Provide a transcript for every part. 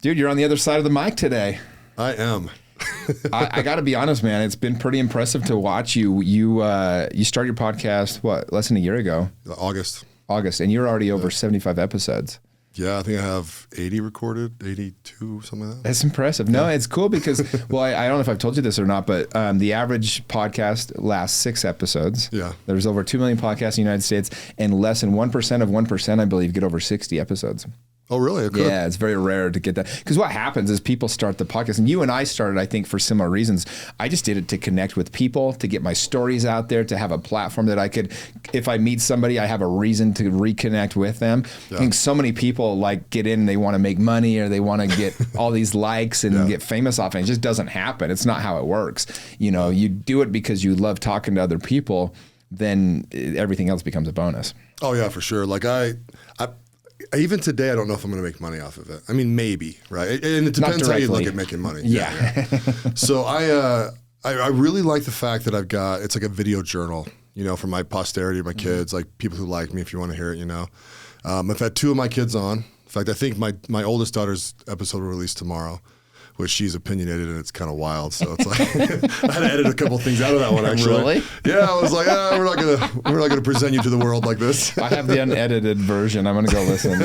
Dude, you're on the other side of the mic today. I am. I got to be honest, man. It's been pretty impressive to watch you. You started your podcast, less than a year ago? August, and you're already over 75 episodes. Yeah, I think I have 80 recorded, 82, something like that. That's impressive. No, it's cool because, I don't know if I've told you this or not, but the average podcast lasts 6 episodes. Yeah. There's over 2 million podcasts in the United States, and less than 1% of 1%, I believe, get over 60 episodes. Oh, really? Okay. Yeah, it's very rare to get that. Because what happens is people start the podcast, and you and I started, I think, for similar reasons. I just did it to connect with people, to get my stories out there, to have a platform that I could, if I meet somebody, I have a reason to reconnect with them. Yeah. I think so many people get in and they want to make money or they want to get all these likes and get famous off it. It just doesn't happen. It's not how it works. You do it because you love talking to other people, then everything else becomes a bonus. Oh, yeah, for sure. Even today, I don't know if I'm going to make money off of it. I mean, maybe, right? And it depends how you look at making money. Yeah. So I really like the fact that it's like a video journal, for my posterity, my kids, like people who like me, if you want to hear it, I've had 2 of my kids on. In fact, I think my oldest daughter's episode will release tomorrow, which she's opinionated and it's kind of wild. So it's like I had to edit a couple things out of that one actually. Really? Yeah, I was like, we're not gonna present you to the world like this. I have the unedited version. I'm gonna go listen.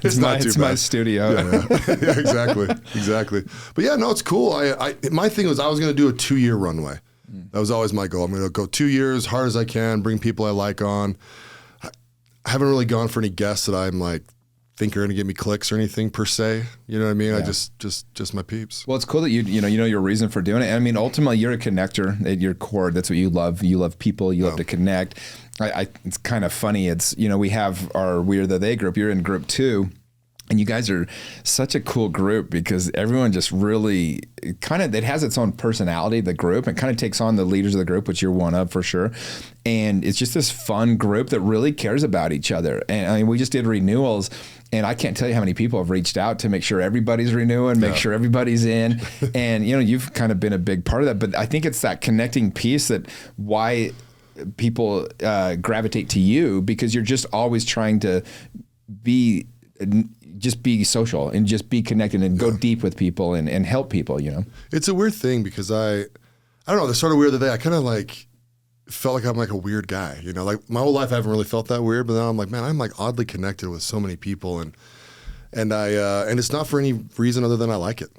It's not too bad. It's my studio. Yeah, exactly. But yeah, no, it's cool. My thing was I was gonna do a 2-year runway. That was always my goal. I'm gonna go 2 years, hard as I can, bring people I like on. I haven't really gone for any guests that I'm like think are going to give me clicks or anything per se. You know what I mean? Yeah. I just my peeps. Well, it's cool that you know your reason for doing it. And I mean, ultimately, you're a connector at your core. That's what you love. You love people. You love to connect. It's kind of funny. It's, we have our We're the They group. You're in group 2. And you guys are such a cool group because everyone just really it has its own personality, the group, and kind of takes on the leaders of the group, which you're one of for sure. And it's just this fun group that really cares about each other. And I mean, we just did renewals, and I can't tell you how many people have reached out to make sure everybody's renewing, make sure everybody's in. And, you've kind of been a big part of that. But I think it's that connecting piece that why people gravitate to you, because you're just always trying to be social and just be connected and go deep with people and help people, It's a weird thing because I don't know, it's sort of weird that I kind of felt like I'm like a weird guy, like my whole life I haven't really felt that weird, but now I'm like, man, I'm like oddly connected with so many people and it's not for any reason other than I like it.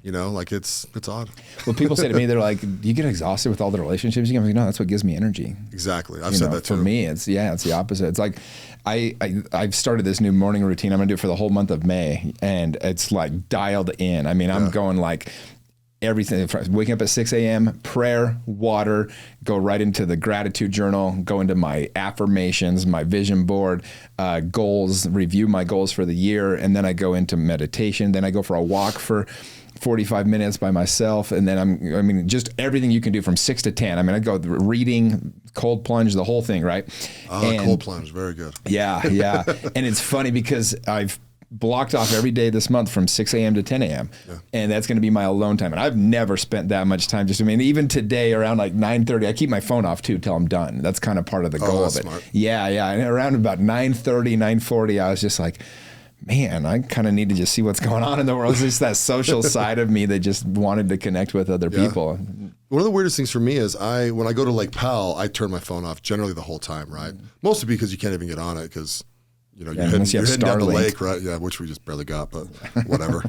It's odd. Well, people say to me, they're like, do you get exhausted with all the relationships? I'm like, no, that's what gives me energy. Exactly. I've said that too. For me, it's the opposite. It's like, I've started this new morning routine. I'm going to do it for the whole month of May. And it's like dialed in. I mean, I'm going like everything, waking up at 6 a.m., prayer, water, go right into the gratitude journal, go into my affirmations, my vision board, goals, review my goals for the year. And then I go into meditation. Then I go for a walk for 45 minutes by myself. And then just everything you can do from 6 to 10. I go reading, cold plunge, the whole thing, right? Cold plunge, very good. Yeah. And it's funny because I've blocked off every day this month from 6 a.m. to 10 a.m. Yeah. And that's going to be my alone time. And I've never spent that much time even today around like 9:30, I keep my phone off too till I'm done. That's kind of part of the goal of it. Smart. Yeah. And around about 9:30, 9:40, I was just like, man, I kind of need to just see what's going on in the world. It's just that social side of me that just wanted to connect with other people. One of the weirdest things for me is when I go to Lake Powell, I turn my phone off generally the whole time, right? Mostly because you can't even get on it because you're heading down the lake, right? Yeah, which we just barely got, but whatever.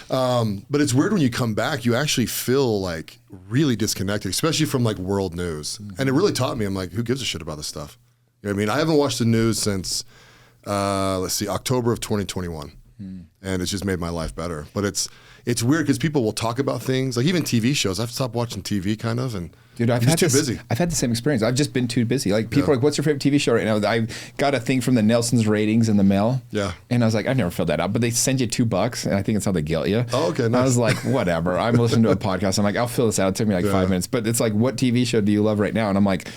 But it's weird when you come back, you actually feel like really disconnected, especially from like world news. And it really taught me, I'm like, who gives a shit about this stuff? You know what I mean? I haven't watched the news since October of 2021. And it's just made my life better. But it's weird because people will talk about things, like even TV shows. I've stopped watching TV kind of, and dude, I'm too busy. I've had the same experience. I've just been too busy. Like people are like, what's your favorite TV show right now? I got a thing from the Nelson's ratings in the mail. Yeah. And I was like, I've never filled that out, but they send you $2 and I think it's how they guilt you. Oh, okay. Nice. I was like, whatever. I'm listening to a podcast. I'm like, I'll fill this out. It took me like 5 minutes, but it's like, what TV show do you love right now? And I'm like,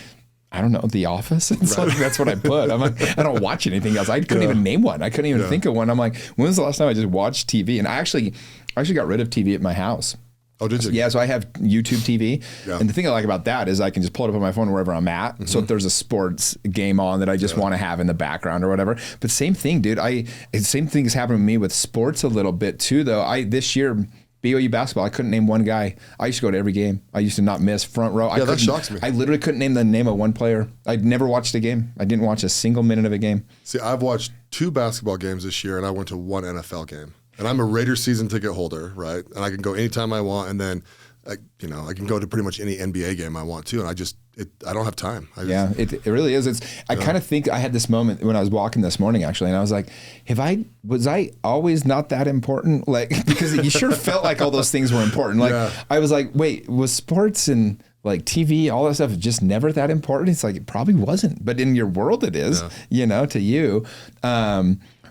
I don't know, The Office. It's like, that's what I put. I'm like, I don't watch anything else. I couldn't even name one. I couldn't even think of one. I'm like, when was the last time I just watched TV? And I actually got rid of TV at my house. Oh, did you? Yeah, so I have YouTube TV, Yeah. and the thing I like about that is I can just pull it up on my phone wherever I'm at. So if there's a sports game on that I just want to have in the background or whatever. But same thing, dude. Same thing is happening to me with sports a little bit too, though. This year, BYU basketball, I couldn't name one guy. I used to go to every game. I used to not miss front row. Yeah, that shocks me. I literally couldn't name the name of one player. I'd never watched a game. I didn't watch a single minute of a game. See, I've watched 2 basketball games this year, and I went to 1 NFL game. And I'm a Raiders season ticket holder, right? And I can go anytime I want, and then, I can go to pretty much any NBA game I want to, and I don't have time. It really is. I kind of think I had this moment when I was walking this morning, actually, and I was like, was I always not that important? Like, because you sure felt like all those things were important. Like, I was like, wait, was sports and like TV, all that stuff just never that important? It's like, it probably wasn't, but in your world it is, to you.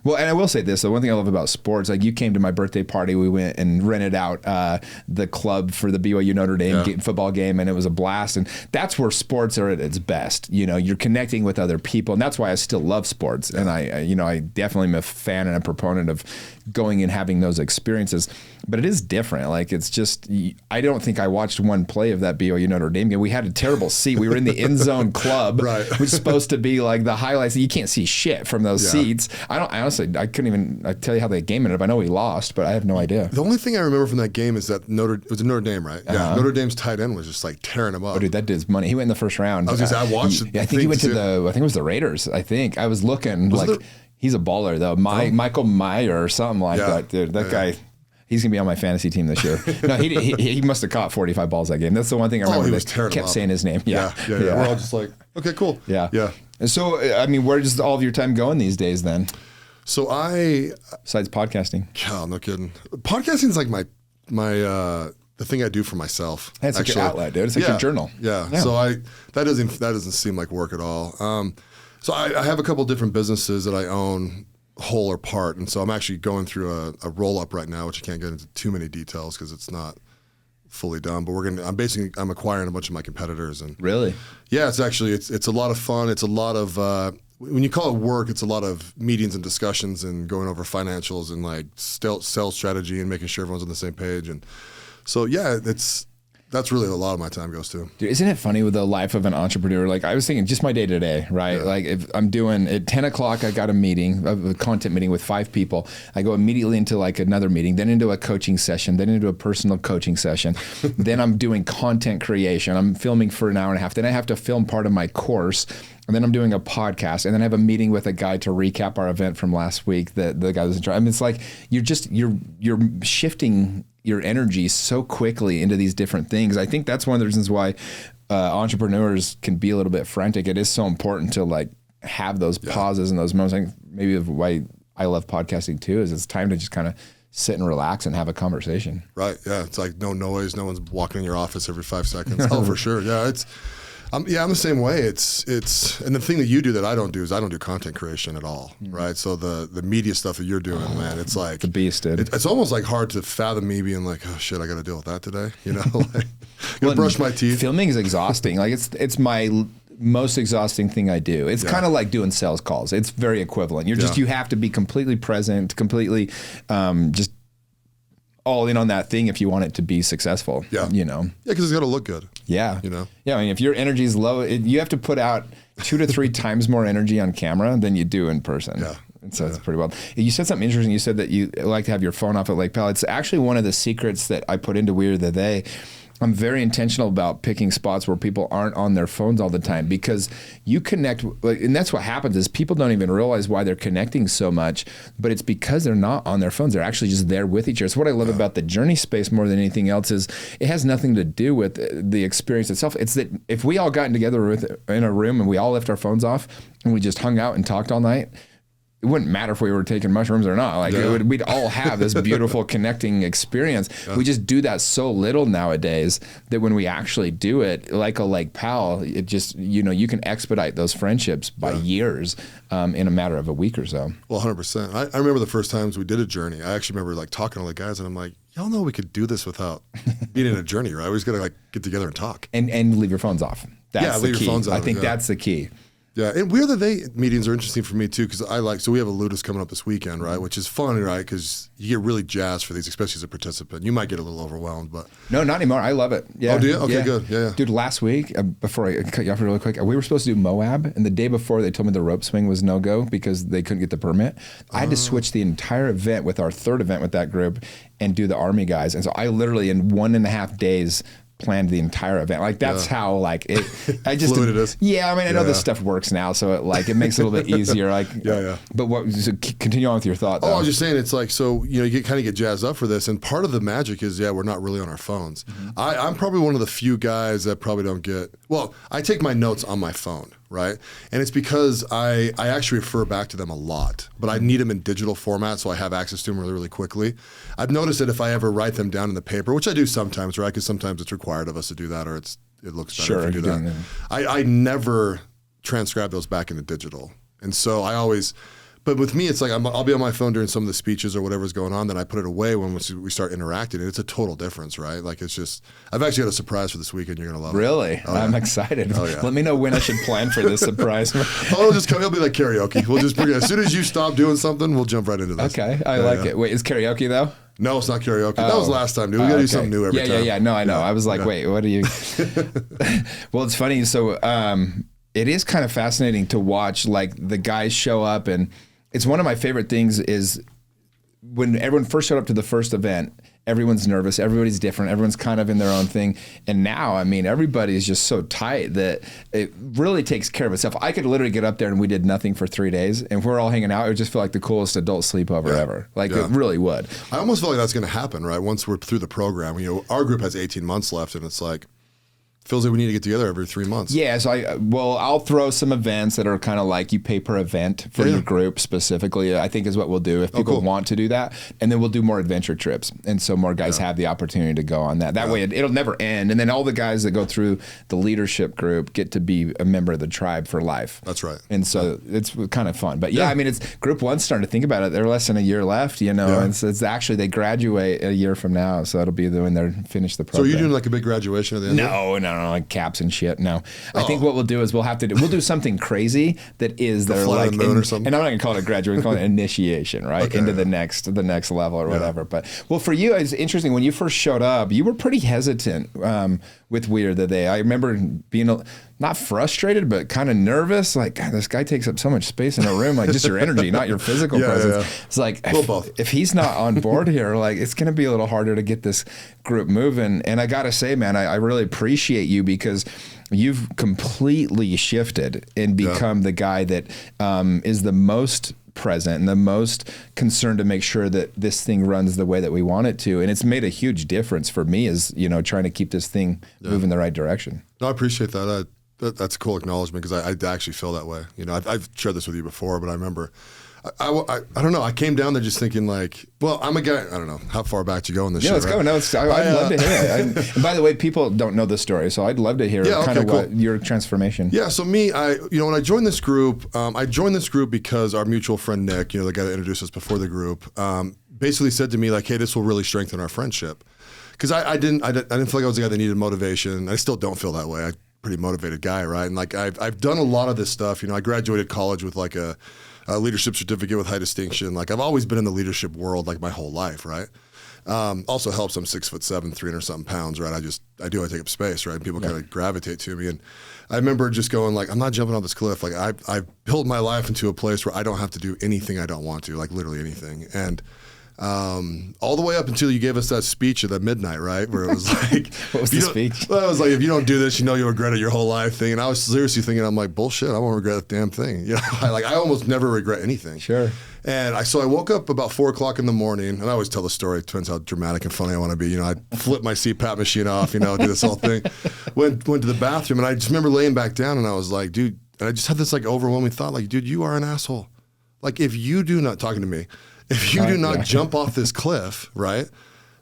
Well, and I will say this, the one thing I love about sports, like you came to my birthday party, we went and rented out the club for the BYU Notre Dame football game, and it was a blast. And that's where sports are at its best. You're connecting with other people, and that's why I still love sports. And I definitely am a fan and a proponent of going and having those experiences. But it is different. Like, it's just, I don't think I watched one play of that BYU Notre Dame game. We had a terrible seat. We were in the end zone club, which is supposed to be like the highlights. You can't see shit from those seats. I couldn't even tell you how the game ended up. I know we lost, but I have no idea. The only thing I remember from that game is that it was Notre Dame, right? Yeah, Notre Dame's tight end was just like tearing him up. Oh, dude, that dude's money. He went in the first round. I was gonna say, I watched it. I think he went to I think it was the Raiders. I think I was looking he's a baller though. Michael Meyer or something like that, dude. That guy. He's going to be on my fantasy team this year. No, he must have caught 45 balls that game. That's the one thing I remember. He was tearing kept saying his name. Yeah. We're all just like, okay, cool. Yeah. And so, I mean, where does all of your time go in these days then? So besides podcasting. Oh, no kidding. Podcasting is like my the thing I do for myself. It's like your outlet, dude. It's like your journal. Yeah. So that doesn't seem like work at all. So I have a couple different businesses that I own, whole or part, and so I'm actually going through a roll up right now, which I can't get into too many details because it's not fully done. But I'm acquiring a bunch of my competitors, and really, it's actually it's a lot of fun. It's a lot of when you call it work, it's a lot of meetings and discussions and going over financials and like sales strategy and making sure everyone's on the same page. And so that's really a lot of my time goes to. Dude, isn't it funny with the life of an entrepreneur? Like, I was thinking just my day to day, right? Yeah. Like, if I'm doing at 10 o'clock, I got a content meeting with 5 people. I go immediately into like another meeting, then into a coaching session, then into a personal coaching session. Then I'm doing content creation. I'm filming for an hour and a half. Then I have to film part of my course. And then I'm doing a podcast, and then I have a meeting with a guy to recap our event from last week. The guy was in charge. I mean, it's like you're shifting your energy so quickly into these different things. I think that's one of the reasons why entrepreneurs can be a little bit frantic. It is so important to like have those pauses and those moments. I think maybe why I love podcasting too is it's time to just kind of sit and relax and have a conversation. Right. Yeah. It's like no noise. No one's walking in your office every 5 seconds. Oh, for sure. Yeah. I'm the same way. It's and the thing that you do that I don't do is I don't do content creation at all, right? So the media stuff that you're doing, man, it's like the beast, dude. It's almost like hard to fathom me being like, oh shit, I got to deal with that today. Like, brush my teeth. Filming is exhausting. Like it's my most exhausting thing I do. It's kind of like doing sales calls. It's very equivalent. You have to be completely present, completely just all in on that thing if you want it to be successful. Yeah, because it's got to look good. Yeah, I mean, if your energy is low, you have to put out 2 to 3 times more energy on camera than you do in person. Yeah. And so it's pretty well. You said something interesting. You said that you like to have your phone off at Lake Powell. It's actually one of the secrets that I put into We Are the They. I'm very intentional about picking spots where people aren't on their phones all the time, because you connect, and that's what happens is people don't even realize why they're connecting so much, but it's because they're not on their phones. They're actually just there with each other. So what I love about the journey space more than anything else is it has nothing to do with the experience itself. It's that if we all gotten together in a room and we all left our phones off and we just hung out and talked all night, it wouldn't matter if we were taking mushrooms or not. Like we'd all have this beautiful connecting experience. Yeah. We just do that so little nowadays that when we actually do it, like a Lake Powell, it just, you can expedite those friendships by years in a matter of a week or so. Well, 100%. I remember the first times we did a journey. I actually remember like talking to the guys and I'm like, y'all know we could do this without being in a journey, right? We just got to like get together and talk. And leave your phones off. That's the key. Your phones off. I think that's the key. Yeah, and We're the They meetings are interesting for me too, because so we have a Ludus coming up this weekend, right? Which is fun, right? Because you get really jazzed for these, especially as a participant. You might get a little overwhelmed, but no, not anymore. I love it. Yeah. Oh, do you? Okay, good. Yeah. Dude, last week, before I cut you off really quick, we were supposed to do Moab, and the day before they told me the rope swing was no go because they couldn't get the permit. I had to switch the entire event with our third event with that group and do the Army guys, and so I literally in 1.5 days planned the entire event. Like that's how like it. I just fluid it is. Yeah, I mean I know this stuff works now, so it makes it a little bit easier. Like yeah. But continue on with your thought. Though. Oh, I was just saying it's like so you kind of get jazzed up for this, and part of the magic is we're not really on our phones. Mm-hmm. I'm probably one of the few guys that probably don't get. Well, I take my notes on my phone. Right. And it's because I actually refer back to them a lot, but I need them in digital format so I have access to them really, really quickly. I've noticed that if I ever write them down in the paper, which I do sometimes, right? Because sometimes it's required of us to do that or it looks better if you do that. I never transcribe those back into digital. And so but with me, it's like I'll be on my phone during some of the speeches or whatever's going on. Then I put it away when we start interacting. And it's a total difference, right? Like it's just, I've actually got a surprise for this weekend. You're going to love it. Really? Oh, I'm excited. Oh, yeah. Let me know when I should plan for this surprise. It'll be like karaoke. We'll just bring it. As soon as you stop doing something, we'll jump right into this. Okay. I like it. Wait, is karaoke though? No, it's not karaoke. That was last time, dude. We got to do something new every time. Yeah. No, I know. I was like, wait, what are you? Well, it's funny. So it is kind of fascinating to watch like the guys show up, and it's one of my favorite things is when everyone first showed up to the first event, everyone's nervous, everybody's different, everyone's kind of in their own thing. And now, I mean, everybody is just so tight that it really takes care of itself. I could literally get up there and we did nothing for 3 days and we're all hanging out. It would just feel like the coolest adult sleepover ever. Like it really would. I almost feel like that's going to happen, right? Once we're through the program, our group has 18 months left and it's like, feels like we need to get together every 3 months. Yeah, so I'll throw some events that are kind of like you pay per event for your group specifically, I think is what we'll do if people want to do that. And then we'll do more adventure trips. And so more guys have the opportunity to go on that. That way it'll never end. And then all the guys that go through the leadership group get to be a member of the tribe for life. That's right. And so it's kind of fun. But I mean, it's group one's starting to think about it. They're less than a year left, and so it's actually, they graduate a year from now. So it'll be when they're finished the program. So are you doing like a big graduation at the end? No, like caps and shit. No, I think what we'll do is we'll do something crazy that is the like, and I'm not going to call it a graduation, call it an initiation, right? Into the next level or whatever. But well, for you, it's interesting. When you first showed up, you were pretty hesitant with We Are the They. I remember being not frustrated, but kind of nervous. Like, God, this guy takes up so much space in a room. Like, just your energy, not your physical presence. Yeah. It's like, if he's not on board here, like, it's going to be a little harder to get this group moving. And I got to say, man, I really appreciate you because you've completely shifted and become the guy that is the most present and the most concerned to make sure that this thing runs the way that we want it to. And it's made a huge difference for me as, trying to keep this thing moving in the right direction. No, I appreciate that. That's a cool acknowledgement because I actually feel that way. I've shared this with you before, but I remember, I don't know. I came down there just thinking like, well, I'm a guy. I don't know how far back to go in this. Yeah, let's go. No, I'd love to hear it. And by the way, people don't know the story, so I'd love to hear what your transformation. Yeah. So me, when I joined this group, because our mutual friend Nick, the guy that introduced us before the group, basically said to me like, hey, this will really strengthen our friendship. Because I didn't feel like I was the guy that needed motivation. I still don't feel that way. I'm a pretty motivated guy, right? And like I've done a lot of this stuff. I graduated college with like a leadership certificate with high distinction. Like I've always been in the leadership world like my whole life, right? Also helps. I'm 6'7", 300 something pounds, right? I take up space, right? And people kind of gravitate to me. And I remember just going like, I'm not jumping off this cliff. Like I've built my life into a place where I don't have to do anything I don't want to, like literally anything. And all the way up until you gave us that speech at midnight, right? Where it was like, what was the speech? Well, it was like, if you don't do this, you'll regret it your whole life thing. And I was seriously thinking, I'm like, bullshit, I won't regret a damn thing. I almost never regret anything. Sure. And I woke up about 4 o'clock in the morning, and I always tell the story. It depends how dramatic and funny I want to be. I flip my CPAP machine off, do this whole thing. Went to the bathroom, and I just remember laying back down, and I was like, dude, and I just had this like overwhelming thought, like, dude, you are an asshole. Like, if you do not, talking to me, if you do not jump off this cliff, right?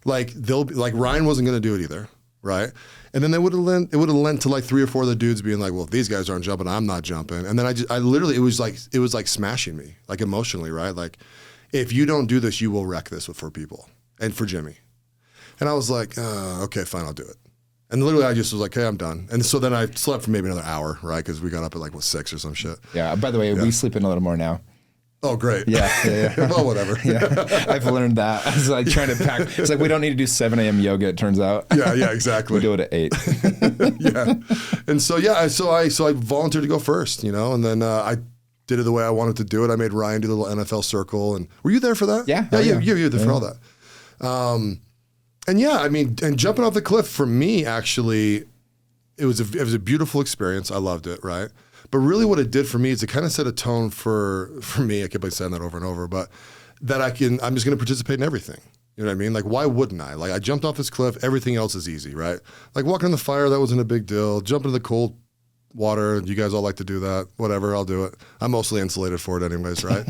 Like they'll be like Ryan wasn't going to do it either, right? And then it would have lent to like 3 or 4 of the dudes being like, well, if these guys aren't jumping, I'm not jumping. And then I literally it was like smashing me, like emotionally, right? Like if you don't do this, you will wreck this for people and for Jimmy. And I was like, okay, fine, I'll do it. And literally I just was like, hey, I'm done. And so then I slept for maybe another hour, right? Because we got up at like, 6 or some shit. Yeah. By the way, we sleep in a little more now. Oh, great. Yeah. Well, whatever. Yeah. I've learned that. I was like trying to pack. It's like, we don't need to do 7 a.m. yoga, it turns out. Yeah, exactly. We do it at 8. Yeah. And so, so I volunteered to go first, and then I did it the way I wanted to do it. I made Ryan do the little NFL circle. And were you there for that? Yeah. You were there for all that. And yeah, I mean, and jumping off the cliff for me, actually, it was a beautiful experience. I loved it, right? But really what it did for me is it kind of set a tone for me. I keep on saying that over and over, but that I'm just going to participate in everything. You know what I mean? Like, why wouldn't I? Like, I jumped off this cliff. Everything else is easy, right? Like walking in the fire, that wasn't a big deal. Jumping in the cold water, you guys all like to do that. Whatever, I'll do it. I'm mostly insulated for it anyways, right?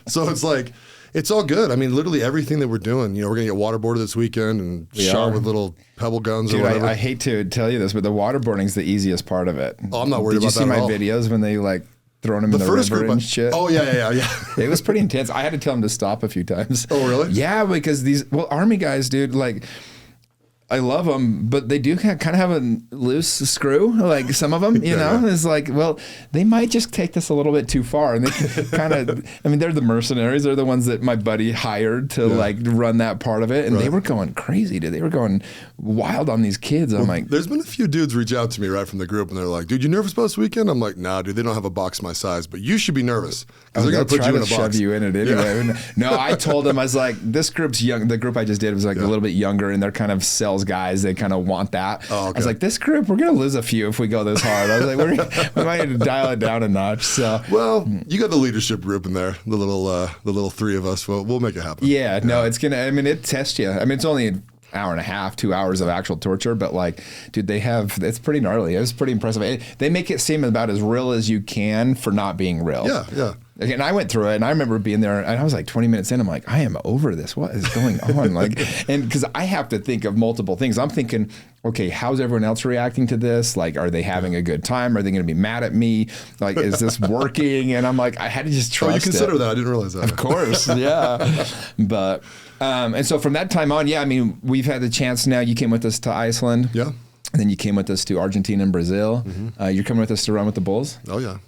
So it's like, it's all good. I mean, literally everything that we're doing, we're going to get waterboarded this weekend and shot with little pebble guns or whatever. I hate to tell you this, but the waterboarding's the easiest part of it. Oh, I'm not worried about that at all. Did you see my videos when they like throwing them in the river and shit? Oh, yeah. It was pretty intense. I had to tell them to stop a few times. Oh, really? Yeah, because Army guys, dude, like, I love them, but they do kind of have a loose screw, like some of them, you know? It's like, well, they might just take this a little bit too far. And they kind of, I mean, they're the mercenaries. They're the ones that my buddy hired to like run that part of it. And they were going crazy, dude. They were going wild on these kids. I'm like, there's been a few dudes reach out to me right from the group and they're like, dude, you nervous about this weekend? I'm like, nah, dude, they don't have a box my size, but you should be nervous because they're going to put you in a box. Shove you in it anyway. Yeah. No, I told them, I was like, this group's young. The group I just did was like a little bit younger and they're kind of sales guys. They kind of want that. Oh, okay. I was like, this group, we're going to lose a few if we go this hard. I was like, we might need to dial it down a notch. So, well, you got the leadership group in there, the little three of us. We'll make it happen. Yeah, no, it's going to, I mean, it tests you. I mean, it's only an hour and a half, 2 hours of actual torture, but like, dude, it's pretty gnarly. It was pretty impressive. They make it seem about as real as you can for not being real. Yeah. And I went through it and I remember being there and I was like 20 minutes in, I'm like, I am over this. What is going on? Like, and because I have to think of multiple things. I'm thinking, okay, how's everyone else reacting to this? Like, are they having a good time? Are they going to be mad at me? Like, is this working? And I'm like, I had to just trust it. Oh, you consider that? I didn't realize that. Of course, yeah. But, and so from that time on, yeah, I mean, we've had the chance now. You came with us to Iceland. Yeah. And then you came with us to Argentina and Brazil. Mm-hmm. You're coming with us to run with the Bulls? Oh, yeah.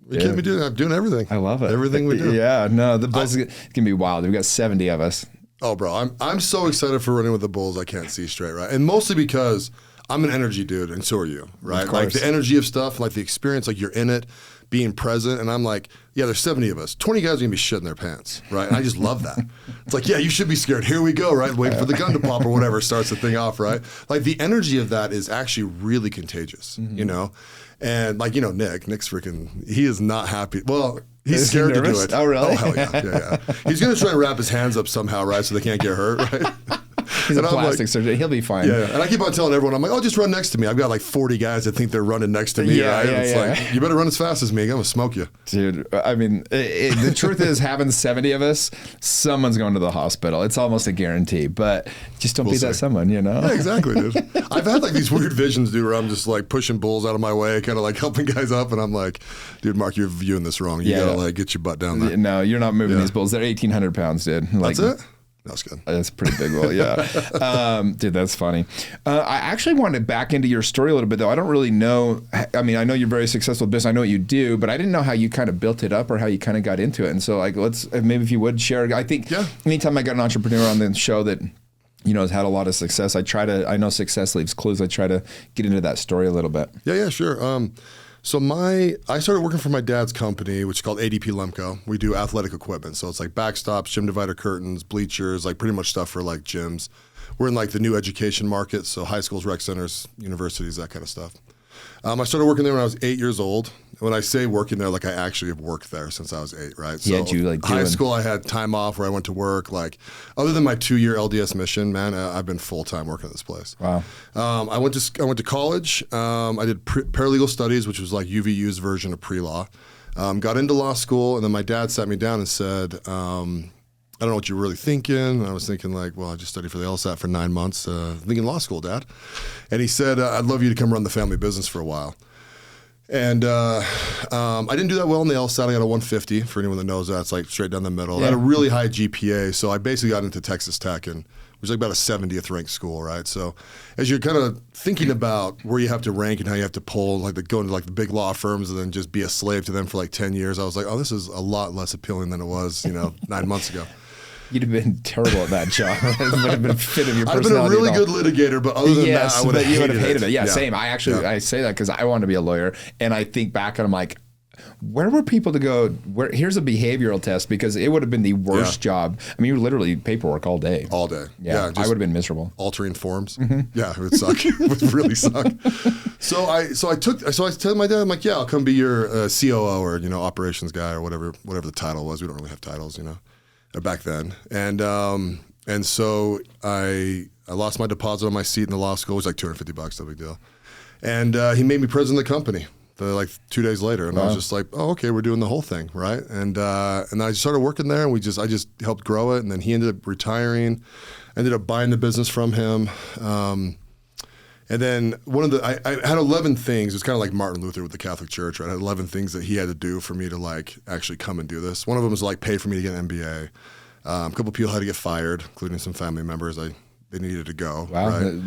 We can't be doing that. I'm doing everything. I love it. Everything we do. Yeah, no, the Bulls can be wild. We've got 70 of us. Oh, bro, I'm so excited for running with the Bulls. I can't see straight, right? And mostly because I'm an energy dude, and so are you, right? Like the energy of stuff, like the experience, like you're in it, being present, and I'm like, yeah, there's 70 of us. 20 guys are gonna be shitting their pants, right? And I just love that. It's like, yeah, you should be scared. Here we go, right? Waiting for the gun to pop or whatever starts the thing off, right? Like the energy of that is actually really contagious, you know? And like, Nick's freaking, he is not happy. Well, he's scared to do it. Oh, really? Oh, hell yeah. He's going to try and wrap his hands up somehow, right? So they can't get hurt, right? He's a plastic surgeon. He'll be fine. Yeah. And I keep on telling everyone, I'm like, oh, just run next to me. I've got like 40 guys that think they're running next to me, right? It's like, you better run as fast as me. I'm going to smoke you. Dude, I mean, the truth is having 70 of us, someone's going to the hospital. It's almost a guarantee, but just don't be that someone, Yeah, exactly, dude. I've had like these weird visions, dude, where I'm just like pushing bulls out of my way, kind of like helping guys up. And I'm like, dude, Mark, you're viewing this wrong. You got to like get your butt down there. No, you're not moving these bulls. They're 1,800 pounds, dude. Like, that's it? That's good. That's a pretty big one, yeah. Dude, that's funny. I actually wanted to back into your story a little bit, though. I don't really know. I mean, I know you're very successful with business. I know what you do, but I didn't know how you kind of built it up or how you kind of got into it. And so, like, let's maybe if you would share. I think anytime I got an entrepreneur on the show that has had a lot of success, I know success leaves clues. I try to get into that story a little bit. Yeah, sure. So I started working for my dad's company, which is called ADP Lemco. We do athletic equipment. So it's like backstops, gym divider curtains, bleachers, like pretty much stuff for like gyms. We're in like the new education market. So high schools, rec centers, universities, that kind of stuff. I started working there when I was 8 years old. When I say working there, like I actually have worked there since I was 8, right? So high school, I had time off where I went to work. Like other than my 2-year LDS mission, man, I've been full time working at this place. Wow. I went to college. I did paralegal studies, which was like UVU's version of pre-law. Got into law school, and then my dad sat me down and said, I don't know what you're really thinking. And I was thinking like, well, I just studied for the LSAT for 9 months, thinking law school, Dad. And he said, I'd love you to come run the family business for a while. And I didn't do that well in the LSAT. I got a 150 for anyone that knows that. It's like straight down the middle. I had a really high GPA, so I basically got into Texas Tech and which is like about a 70th ranked school, right? So as you're kind of thinking about where you have to rank and how you have to pull, like go into like the big law firms and then just be a slave to them for like 10 years, I was like, oh, this is a lot less appealing than it was, 9 months ago. You'd have been terrible at that job. It would have been a fit of your I'd personality. have been a really good litigator, but other than that, I would have hated it. Yeah, same. I say that because I wanted to be a lawyer, and I think back and I'm like, where were people to go? Here's a behavioral test, because it would have been the worst job. I mean, you were literally paperwork all day. All day. Yeah, I would have been miserable. Altering forms. Yeah, it would suck. It would really suck. So I told my dad, I'm like, yeah, I'll come be your COO or operations guy or whatever the title was. We don't really have titles, back then. And so I lost my deposit on my seat in the law school. It was like $250, no big deal. And he made me president of the company. Like 2 days later, and I was just like, "Oh, okay, we're doing the whole thing, right?" And I started working there, and I just helped grow it. And then he ended up retiring, ended up buying the business from him. And then I had 11 things. It's kind of like Martin Luther with the Catholic Church, right? I had 11 things that he had to do for me to like actually come and do this. One of them was like pay for me to get an MBA. A couple people had to get fired, including some family members. They needed to go. Wow. Right?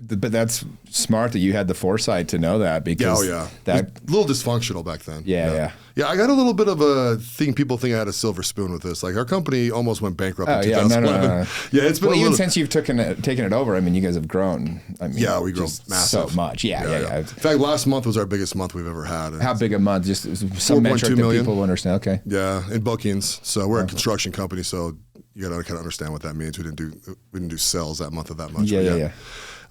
But that's smart that you had the foresight to know that, because that a little dysfunctional back then. Yeah. I got a little bit of a thing. People think I had a silver spoon with this. Like our company almost went bankrupt in 2011. No. Yeah, it's been even since you've taken it over. I mean, you guys have grown. I mean, we grow massive. So much. Yeah. In fact, last month was our biggest month we've ever had. How big a month? Just some metric that people will understand. Okay. Yeah, in bookings. So we're a construction company, so you got to kind of understand what that means. We didn't do sales that month of that much. Yeah.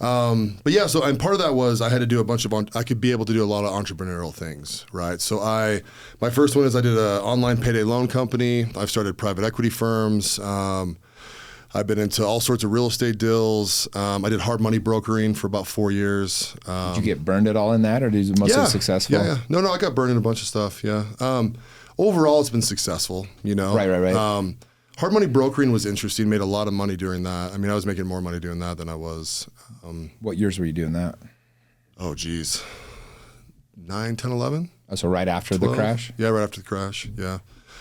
And part of that was I had to do I could be able to do a lot of entrepreneurial things, right? So my first one is I did an online payday loan company. I've started private equity firms. I've been into all sorts of real estate deals. I did hard money brokering for about 4 years. Did you get burned at all in that, or did you mostly successful? Yeah. No, I got burned in a bunch of stuff, yeah. Overall, it's been successful, Right. Hard money brokering was interesting. Made a lot of money doing that. I mean, I was making more money doing that than I was. What years were you doing that? Oh, geez. 9, 10, 11. Oh, so right after 12. the crash? Yeah, right after the crash. Yeah.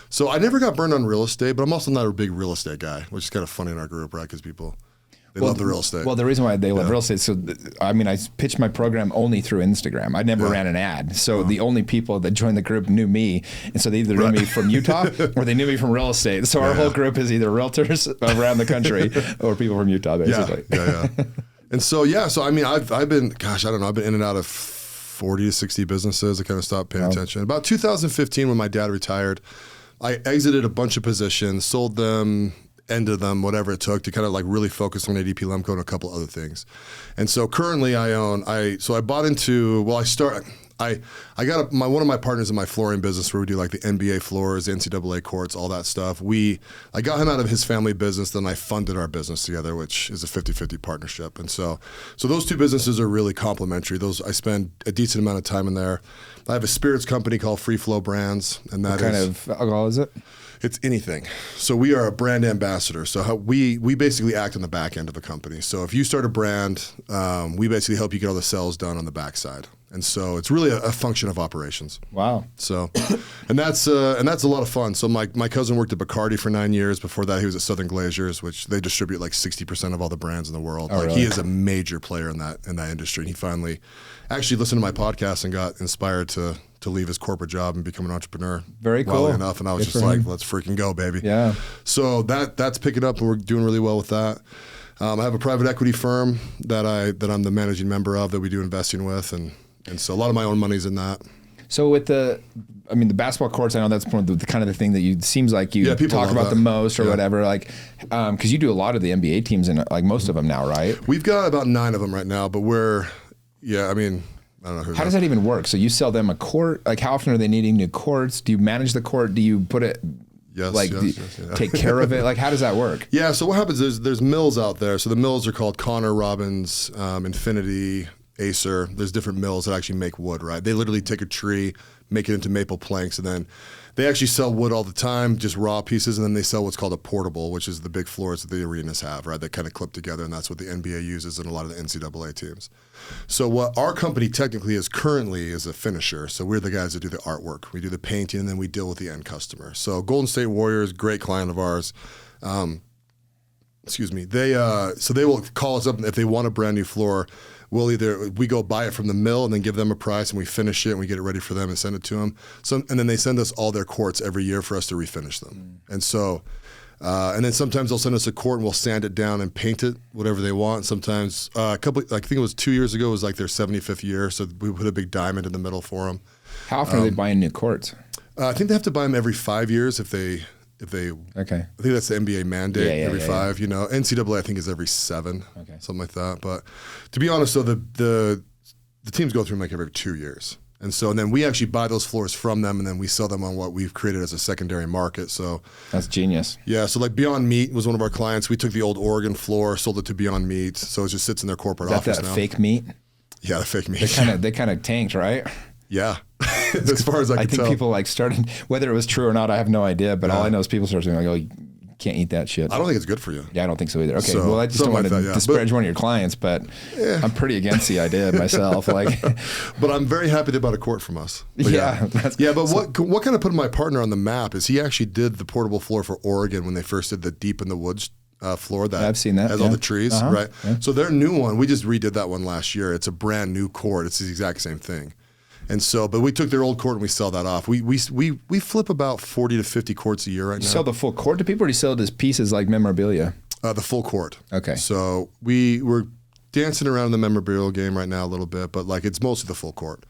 So I never got burned on real estate, but I'm also not a big real estate guy, which is kind of funny in our group, right? Because people, they love the real estate. Well, the reason why they love real estate, I pitched my program only through Instagram. I never ran an ad. So the only people that joined the group knew me. And so they either knew me from Utah or they knew me from real estate. So our whole group is either realtors around the country or people from Utah, basically. Yeah. And so, I mean, I've been in and out of 40 to 60 businesses. I kind of stopped paying attention. About 2015, when my dad retired, I exited a bunch of positions, sold them, ended them, whatever it took to kind of like really focus on ADP Lemco and a couple other things. And so currently I got one of my partners in my flooring business where we do like the NBA floors, the NCAA courts, all that stuff. I got him out of his family business, then I funded our business together, which is a 50-50 partnership. And so those two businesses are really complementary. I spend a decent amount of time in there. I have a spirits company called Free Flow Brands, and that what kind of alcohol is it? It's anything. So we are a brand ambassador. So we basically act on the back end of a company. So if you start a brand, we basically help you get all the sales done on the backside. And so it's really a function of operations. Wow. So, and that's a lot of fun. So my cousin worked at Bacardi for 9 years. Before that, he was at Southern Glazers, which they distribute like 60% of all the brands in the world. Oh, really? He is a major player in that industry. And he finally actually listened to my podcast and got inspired to leave his corporate job and become an entrepreneur. Very cool. Wildly enough, and I was just like, let's freaking go, baby. Yeah. So that's picking up, and we're doing really well with that. I have a private equity firm that I'm the managing member of that we do investing with, and so a lot of my own money's in that. So with the basketball courts, I know that's one of the kind of the thing that seems like you talk about the most or whatever, like, because you do a lot of the NBA teams and like most of them now, right? We've got about 9 of them right now, but I don't know. How does that even work? So you sell them a court? Like, how often are they needing new courts? Do you manage the court? Do you put it? Yes. Take care of it? Like, how does that work? Yeah. So what happens is there's mills out there. So the mills are called Connor, Robbins, Infinity, Acer. There's different mills that actually make wood, right? They literally take a tree, make it into maple planks, and then they actually sell wood all the time, just raw pieces, and then they sell what's called a portable, which is the big floors that the arenas have, right? That kind of clip together, and that's what the NBA uses and a lot of the NCAA teams. So what our company technically is currently is a finisher. So we're the guys that do the artwork. We do the painting, and then we deal with the end customer. So Golden State Warriors, great client of ours. excuse me, they will call us up if they want a brand new floor. We go buy it from the mill and then give them a price, and we finish it and we get it ready for them and send it to them. And then they send us all their quartz every year for us to refinish them. And so, and then sometimes they'll send us a quart and we'll sand it down and paint it whatever they want. Sometimes I think it was 2 years ago, it was like their 75th year, so we put a big diamond in the middle for them. How often are they buying new quartz? I think they have to buy them every 5 years if they. Okay. I think that's the NBA mandate, every 5. You know, NCAA I think is every 7, something like that. But to be honest, though, the teams go through them like every 2 years, and then we actually buy those floors from them, and then we sell them on what we've created as a secondary market. So that's genius. Yeah. So like Beyond Meat was one of our clients. We took the old Oregon floor, sold it to Beyond Meat, so it just sits in their corporate office now. Fake meat? Yeah, the fake meat. They kind of tanked, right? Yeah. As far as I can tell. I think people like started, whether it was true or not, I have no idea, but all I know is people started saying like, oh, you can't eat that shit. I don't think it's good for you. Yeah, I don't think so either. Okay, well, I just don't want to disparage one of your clients, but I'm pretty against the idea myself. But I'm very happy they bought a quart from us. But what kind of put my partner on the map is he actually did the portable floor for Oregon when they first did the Deep in the Woods floor that I've seen that, has all the trees, right? Yeah. So their new one, we just redid that one last year. It's a brand new quart. It's the exact same thing. And so, but we took their old quart and we sell that off. We flip about 40 to 50 quarts a year right now. You sell the full quart to people, or do you sell it as pieces like memorabilia? The full quart. Okay. So we're dancing around in the memorabilia game right now a little bit, but like it's mostly the full quart.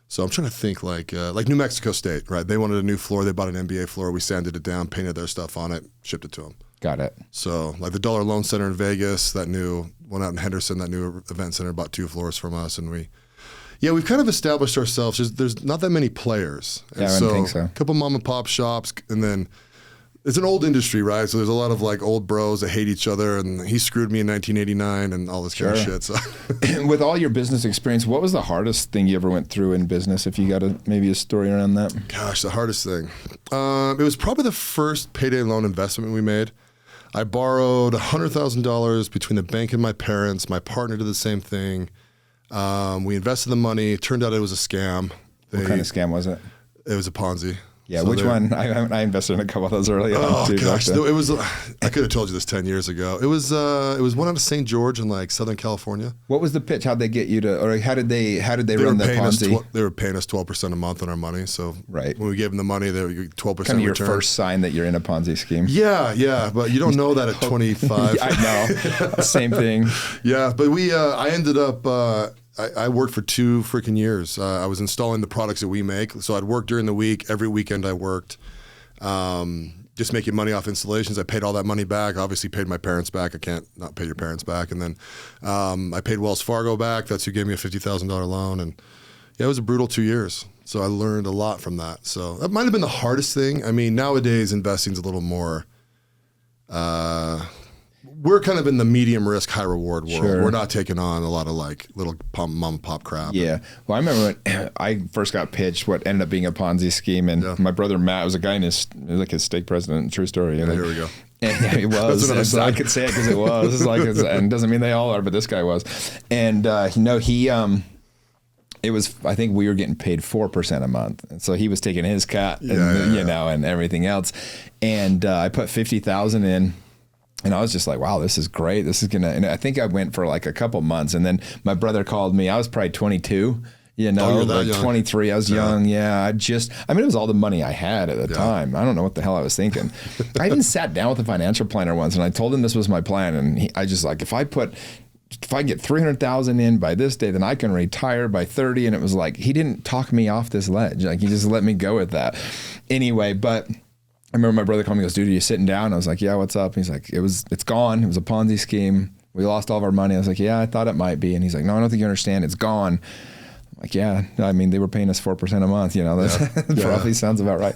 So I'm trying to think like New Mexico State, right? They wanted a new floor. They bought an NBA floor. We sanded it down, painted their stuff on it, shipped it to them. Got it. So like the Dollar Loan Center in Vegas, that new one out in Henderson, that new event center bought 2 floors from us, and we've kind of established ourselves. There's not that many players. And I wouldn't think so. A couple mom and pop shops, and then it's an old industry, right? So there's a lot of like old bros that hate each other, and he screwed me in 1989 and all this kind of shit. So. With all your business experience, what was the hardest thing you ever went through in business? If you got maybe a story around that? Gosh, the hardest thing. It was probably the first payday loan investment we made. I borrowed $100,000 between the bank and my parents. My partner did the same thing. We invested the money. It turned out it was a scam. What kind of scam was it? It was a Ponzi. Yeah, so which one? I invested in a couple of those early on. Oh gosh, it was. I could have told you this 10 years ago. It was one out of St. George in like Southern California. What was the pitch? How'd they get you to, or how did they run the Ponzi? They were paying us 12% a month on our money. So right. When we gave them the money, they were 12% kind of your return. First sign that you're in a Ponzi scheme. Yeah, but you don't know that at 25. I know, same thing. Yeah, but I ended up. I worked for 2 freaking years. I was installing the products that we make. So I'd work during the week. Every weekend I worked. Just making money off installations. I paid all that money back. Obviously paid my parents back. I can't not pay your parents back. And then I paid Wells Fargo back. That's who gave me a $50,000 loan. And yeah, it was a brutal 2 years. So I learned a lot from that. So that might have been the hardest thing. I mean, nowadays investing's a little more... we're kind of in the medium risk, high reward world. Sure. We're not taking on a lot of like little mom and pop crap. Yeah. Well, I remember when I first got pitched what ended up being a Ponzi scheme, and my brother Matt was a guy in his stake president. True story. Yeah, here we go. And it was. I could say it because it was. It's like, and it doesn't mean they all are, but this guy was. And it was. I think we were getting paid 4% a month, and so he was taking his cut, and everything else. And I put 50,000 in. And I was just like, wow, this is great. This is and I think I went for like a couple months, and then my brother called me. I was probably 22, like 23. I was young. Yeah. I mean, it was all the money I had at the time. I don't know what the hell I was thinking. I even sat down with a financial planner once, and I told him this was my plan. And I just like, if I get 300,000 in by this day, then I can retire by 30. And it was like, he didn't talk me off this ledge. Like he just let me go with that. Anyway, but I remember my brother called me and goes, dude, are you sitting down? I was like, yeah, what's up? And he's like, it's gone. It was a Ponzi scheme. We lost all of our money. I was like, yeah, I thought it might be. And he's like, no, I don't think you understand. It's gone. I'm like, yeah, I mean, they were paying us 4% a month. That probably sounds about right.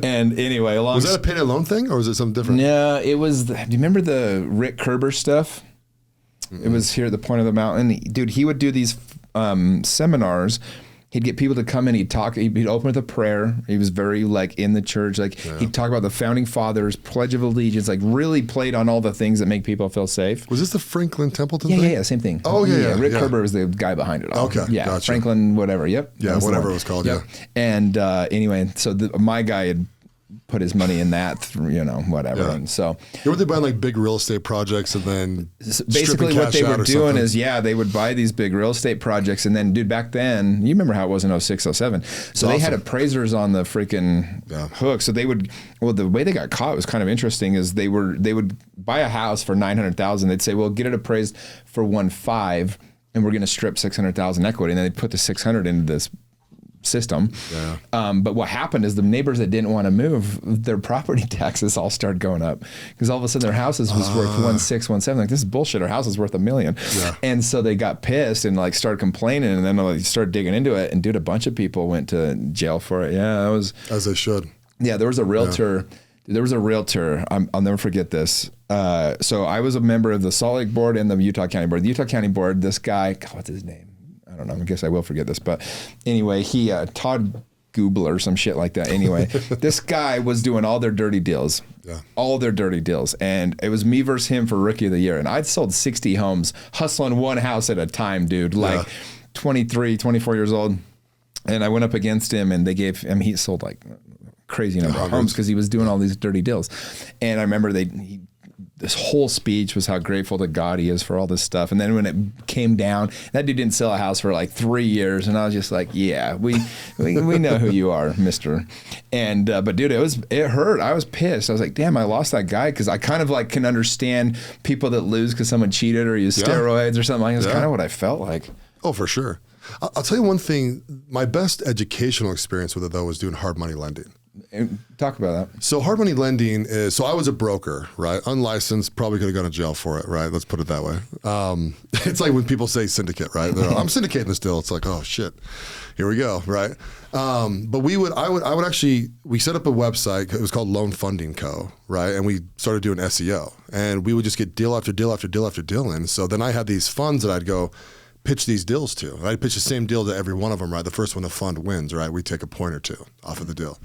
And anyway, was that a payday loan thing or was it something different? No, it was, do you remember the Rick Kerber stuff? Mm-hmm. It was here at the point of the mountain. Dude, he would do these seminars. He'd get people to come in. He'd open with a prayer. He was very like in the church. He'd talk about the founding fathers, Pledge of Allegiance. Like really played on all the things that make people feel safe. Was this the Franklin Templeton thing? Yeah, same thing. Oh yeah. Rick Kerber was the guy behind it all. Okay, yeah, gotcha. Franklin, whatever. Yep. Yeah, whatever it was called. Yep. Yeah. And anyway, so my guy had put his money in that, whatever. Yeah. And so were they buying like big real estate projects and then basically what they were doing is, they would buy these big real estate projects. And then, dude, back then, you remember how it was in 06, 07. So they had appraisers on the freaking hook. So they would, the way they got caught was kind of interesting is they would buy a house for $900,000. They'd say, well, get it appraised for 1.5 and we're going to strip 600,000 equity. And then they put the 600 into this system. Yeah. But what happened is the neighbors that didn't want to move, their property taxes all started going up because all of a sudden their houses was worth 1.6, 1.7. Like, this is bullshit. Our house is worth $1 million. Yeah. And so they got pissed and like started complaining, and then they started digging into it. And dude, a bunch of people went to jail for it. Yeah, that was as they should. Yeah, there was a realtor. Yeah. There was a realtor. I'll never forget this. So I was a member of the Salt Lake board and the Utah County board. The Utah County board, this guy, God, what's his name? I don't know. I guess I will forget this. But anyway, he, Todd Goobler or some shit like that. Anyway, this guy was doing all their dirty deals. Yeah. All their dirty deals. And it was me versus him for Rookie of the Year. And I'd sold 60 homes, hustling one house at a time, dude. Like 23, 24 years old. And I went up against him, and they gave him, he sold like crazy number of homes because he was doing all these dirty deals. And I remember this whole speech was how grateful to God he is for all this stuff. And then when it came down, that dude didn't sell a house for like 3 years. And I was just like, yeah, we know who you are, mister. And, but dude, it hurt. I was pissed. I was like, damn, I lost that guy. Cause I kind of like can understand people that lose cause someone cheated or used steroids or something. That's kind of what I felt like. Oh, for sure. I'll tell you one thing. My best educational experience with it though was doing hard money lending. Talk about that. So hard money lending is, so I was a broker, right? Unlicensed, probably could have gone to jail for it, right? Let's put it that way. It's like when people say syndicate, right? I'm syndicating this deal. It's like, oh shit, here we go, right? But I would actually, we set up a website. It was called Loan Funding Co., right? And we started doing SEO, and we would just get deal after deal after deal after deal in. So then I had these funds that I'd go pitch these deals to. I'd pitch the same deal to every one of them, right? The first one the fund wins, right? We take a point or two off of the deal.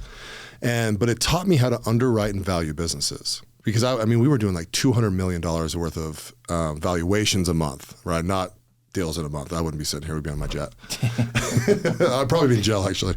But it taught me how to underwrite and value businesses, because I mean, we were doing like $200 million worth of valuations a month, right? Not deals in a month. I wouldn't be sitting here. We'd be on my jet. I'd probably be in jail, actually.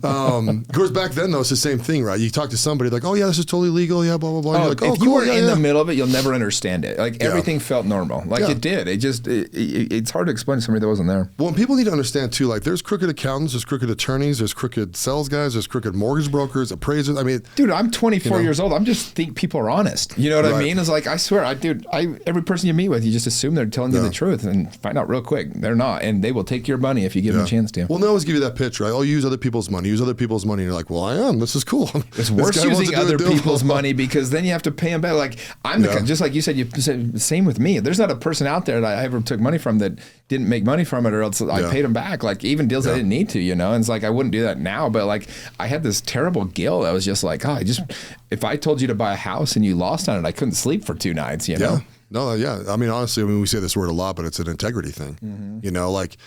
Of course, back then, though, it's the same thing, right? You talk to somebody like, oh, yeah, this is totally legal. Yeah, blah, blah, blah. Oh, you're like, if you were in the middle of it, you'll never understand it. Like, everything felt normal. Like, it did. It just, it's hard to explain to somebody that wasn't there. Well, and people need to understand, too, like, there's crooked accountants, there's crooked attorneys, there's crooked sales guys, there's crooked mortgage brokers, appraisers. I mean, dude, I'm 24 years old. I'm just think people are honest. You know what I mean? It's like, I swear, every person you meet with, you just assume they're telling you the truth and find out real quick. They're not. And they will take your money if you give them a chance to. Well, they always give you that pitch, right? Oh, use other people's money. Use other people's money. And you're like, well, I am. This is cool. It's worse using other people's money because then you have to pay them back. Like, I'm just like you said, same with me. There's not a person out there that I ever took money from that didn't make money from it, or else I paid them back. Like, even deals I didn't need to, And it's like, I wouldn't do that now. But like, I had this terrible guilt. I was just like, if I told you to buy a house and you lost on it, I couldn't sleep for 2 nights, know? No, yeah. I mean, honestly, we say this word a lot, but it's an integrity thing. Mm-hmm. Like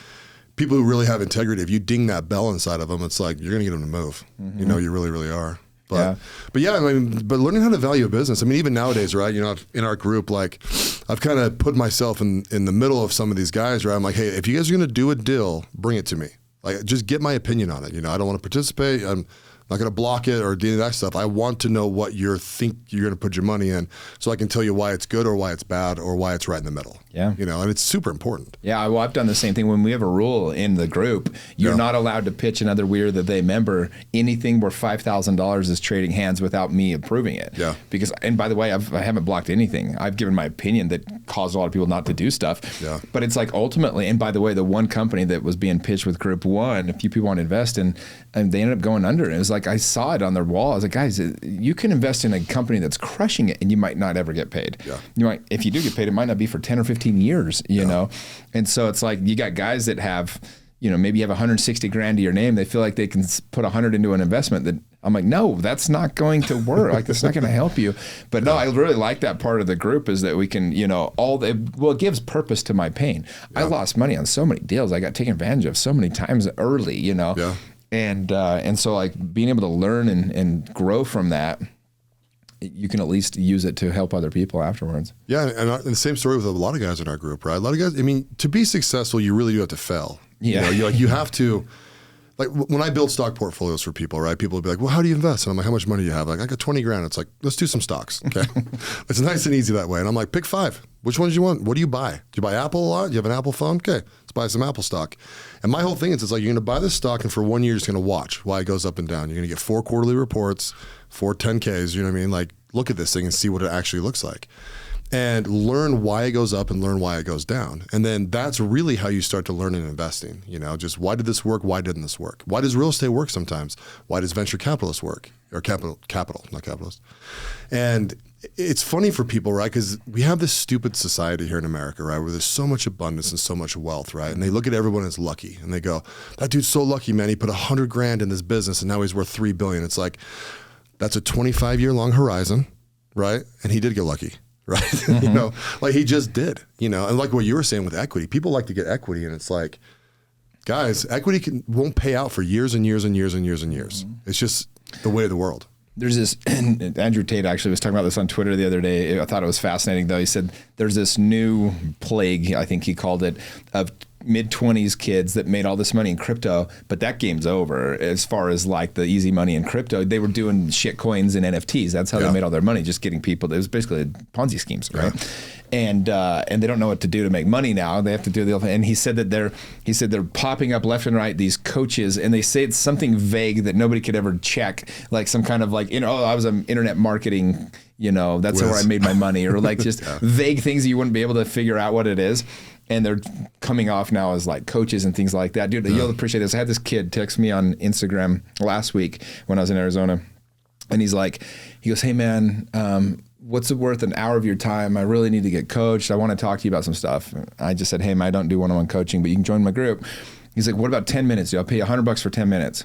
people who really have integrity, if you ding that bell inside of them, it's like you're going to get them to move. Mm-hmm. You really, really are. But I mean, but learning how to value a business. I mean, even nowadays, right? In our group, like I've kind of put myself in the middle of some of these guys, right? I'm like, hey, if you guys are going to do a deal, bring it to me. Like, just get my opinion on it. I don't want to participate. I'm not going to block it or do any of that stuff. I want to know what you think you're going to put your money in, so I can tell you why it's good or why it's bad or why it's right in the middle. Yeah. And it's super important. Yeah. Well, I've done the same thing. When we have a rule in the group, you're not allowed to pitch another We Are the They member anything where $5,000 is trading hands without me approving it. Yeah. Because, and by the way, I haven't blocked anything. I've given my opinion that caused a lot of people not to do stuff. Yeah. But it's like ultimately, and by the way, the one company that was being pitched with group one, a few people want to invest in, and they ended up going under. And it was like, I saw it on their wall. I was like, guys, you can invest in a company that's crushing it and you might not ever get paid. Yeah. You might, if you do get paid, it might not be for 10 or 15 years, you know? And so it's like, you got guys that have, maybe you have 160 grand to your name. They feel like they can put 100 into an investment that I'm like, no, that's not going to work. Like, that's not going to help you. But no, I really like that part of the group is that we can, it gives purpose to my pain. Yeah. I lost money on so many deals. I got taken advantage of so many times early, Yeah. And so like being able to learn and grow from that, you can at least use it to help other people afterwards. Yeah. And the same story with a lot of guys in our group, right? A lot of guys, I mean, to be successful, you really do have to fail. Yeah. You have to, like when I build stock portfolios for people, right? People will be like, well, how do you invest? And I'm like, how much money do you have? Like, I got 20 grand. It's like, let's do some stocks. Okay. It's nice and easy that way. And I'm like, pick 5. Which ones do you want? What do you buy? Do you buy Apple a lot? Do you have an Apple phone? Okay. Let's buy some Apple stock. And my whole thing is, it's like, you're going to buy this stock and for 1 year, you're just going to watch why it goes up and down. You're going to get 4 quarterly reports, 4 10Ks, you know what I mean? Like, look at this thing and see what it actually looks like. And learn why it goes up and learn why it goes down. And then that's really how you start to learn in investing. You know, just why did this work? Why didn't this work? Why does real estate work sometimes? Why does venture capitalists work? Or capital, not capitalists. And it's funny for people, right? Because we have this stupid society here in America, right? Where there's so much abundance and so much wealth, right? And they look at everyone as lucky. And they go, that dude's so lucky, man. He put 100 grand in this business and now he's worth 3 billion. It's like, that's a 25-year long horizon, right? And he did get lucky. Right. Mm-hmm. You know, like he just did, you know, and like what you were saying with equity, people like to get equity and it's like, guys, equity won't pay out for years and years and years and years and years. Mm-hmm. It's just the way of the world. There's this, and Andrew Tate actually was talking about this on Twitter the other day. I thought it was fascinating though. He said there's this new plague, I think he called it, of mid-20s kids that made all this money in crypto, but that game's over as far as like the easy money in crypto. They were doing shit coins and NFTs. That's how they made all their money, just getting people. It was basically Ponzi schemes, right? Yeah. And they don't know what to do to make money now. They have to do the and he said that they're popping up left and right, these coaches, and they say it's something vague that nobody could ever check, like some kind of like, you know, oh, I was an internet marketing, you know, that's where I made my money, or like just vague things that you wouldn't be able to figure out what it is. And they're coming off now as like coaches and things like that. Dude, you'll appreciate this. I had this kid text me on Instagram last week when I was in Arizona. And he goes, hey man, what's it worth an hour of your time? I really need to get coached. I want to talk to you about some stuff. I just said, hey man, I don't do one-on-one coaching, but you can join my group. He's like, what about 10 minutes? Dude, I'll pay you $100 for 10 minutes.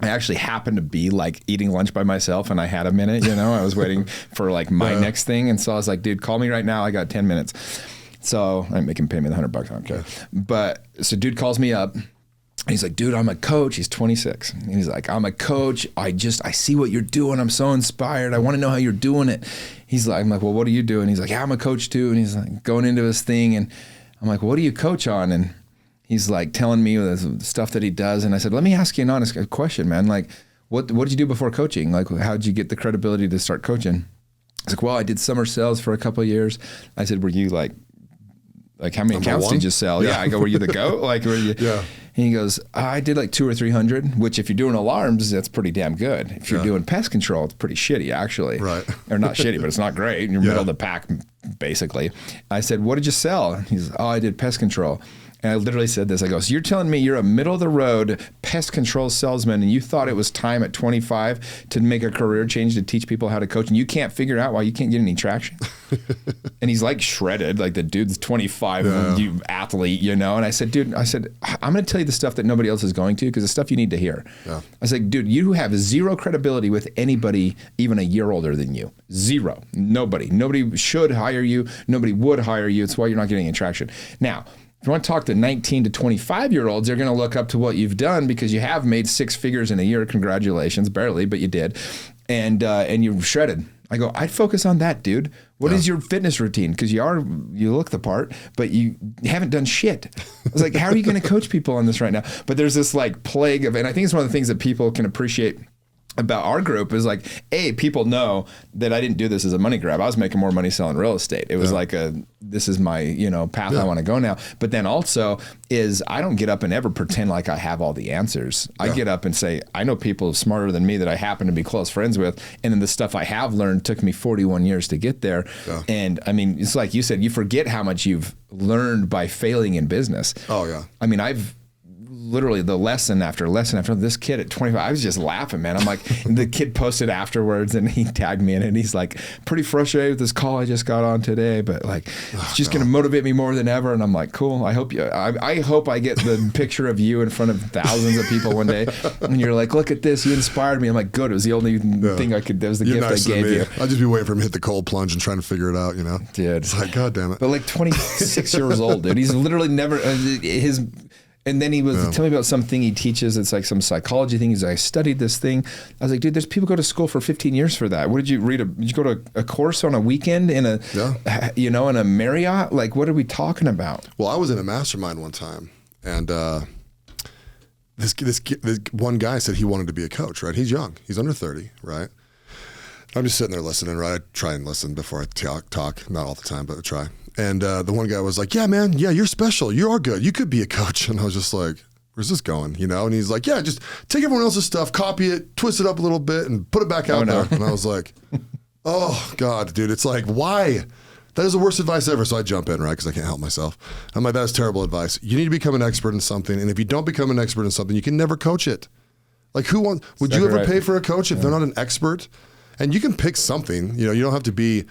I actually happened to be like eating lunch by myself and I had a minute, you know, I was waiting for like my next thing. And so I was like, dude, call me right now. I got 10 minutes. So I make him pay me the $100. I don't care. But so dude calls me up. And he's like, dude, I'm a coach. He's 26. And he's like, I'm a coach. I see what you're doing. I'm so inspired. I want to know how you're doing it. I'm like, well, what are you doing? He's like, yeah, I'm a coach too. And he's like going into his thing. And I'm like, what do you coach on? And he's like telling me the stuff that he does. And I said, let me ask you an honest question, man. Like, what did you do before coaching? Like, how did you get the credibility to start coaching? He's like, well, I did summer sales for a couple of years. I said, were you like how many accounts did you sell? Yeah. I go, were you the GOAT? Like, were you? Yeah. And he goes, I did like 200 or 300, which if you're doing alarms, that's pretty damn good. If you're doing pest control, it's pretty shitty actually. Right. Or not shitty, but it's not great. You're middle of the pack, basically. I said, what did you sell? He's, oh, I did pest control. And I literally said this. I go, so you're telling me you're a middle-of-the-road pest control salesman and you thought it was time at 25 to make a career change to teach people how to coach and you can't figure out why you can't get any traction? And he's like shredded, like the dude's 25, you athlete, you know? And I said, dude, I'm going to tell you the stuff that nobody else is going to because the stuff you need to hear. Yeah. I was like, dude, you have zero credibility with anybody even a year older than you. Zero. Nobody should hire you. Nobody would hire you. It's why you're not getting any traction. Now, if you want to talk to 19 to 25-year-olds, they're going to look up to what you've done because you have made 6 figures in a year. Congratulations, barely, but you did. And you're shredded. I go, I'd focus on that, dude. What is your fitness routine? Because you look the part, but you haven't done shit. I was like, how are you going to coach people on this right now? But there's this like plague of, and I think it's one of the things that people can appreciate about our group is like, people know that I didn't do this as a money grab. I was making more money selling real estate. It was like this is my, path I want to go now. But then also is I don't get up and ever pretend like I have all the answers. I get up and say, I know people smarter than me that I happen to be close friends with. And then the stuff I have learned took me 41 years to get there. Yeah. And I mean, it's like you said, you forget how much you've learned by failing in business. Oh yeah. I mean, I've literally the lesson after this kid at 25, I was just laughing, man. I'm like, the kid posted afterwards and he tagged me in it and he's like, pretty frustrated with this call I just got on today, but like, it's just going to motivate me more than ever. And I'm like, cool. I hope I get the picture of you in front of thousands of people one day. And you're like, look at this. You inspired me. I'm like, good. It was the only thing I could, that was the gift I gave you. I'd just be waiting for him to hit the cold plunge and trying to figure it out, Dude. It's like, God damn it. But like 26 years old, dude. He's literally never, and then he was telling me about something he teaches. It's like some psychology thing. He's like, I studied this thing. I was like, dude, there's people go to school for 15 years for that. What did you read? Did you go to a course on a weekend in in a Marriott? Like, what are we talking about? Well, I was in a mastermind one time and this one guy said he wanted to be a coach, right? He's young. He's under 30, right? I'm just sitting there listening, right? I try and listen before I talk. Not all the time, but I try. And the one guy was like, yeah, man, yeah, you're special. You are good. You could be a coach. And I was just like, where's this going? You know? And he's like, yeah, just take everyone else's stuff, copy it, twist it up a little bit, and put it back out there. And I was like, oh, God, dude, it's like, why? That is the worst advice ever. So I jump in, right? Because I can't help myself. I'm like, that's terrible advice. You need to become an expert in something. And if you don't become an expert in something, you can never coach it. Like, would you ever pay for a coach if they're not an expert? And you can pick something. You know, you don't have to be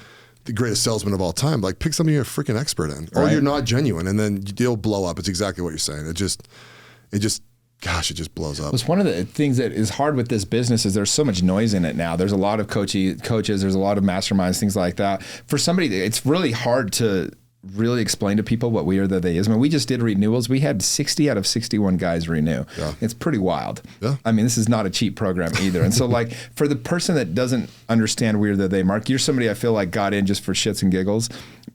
the greatest salesman of all time. Like, pick something you're a freaking expert in, or you're not genuine, and then you'll blow up. It's exactly what you're saying. It just, gosh, it just blows up. It's one of the things that is hard with this business is there's so much noise in it now. There's a lot of coaches, there's a lot of masterminds, things like that. For somebody, it's really hard to really explain to people what We Are the They is. I mean, we just did renewals. We had 60 out of 61 guys renew. Yeah. It's pretty wild. Yeah. I mean, this is not a cheap program either. And so like for the person that doesn't understand We Are the They, Mark, you're somebody I feel like got in just for shits and giggles,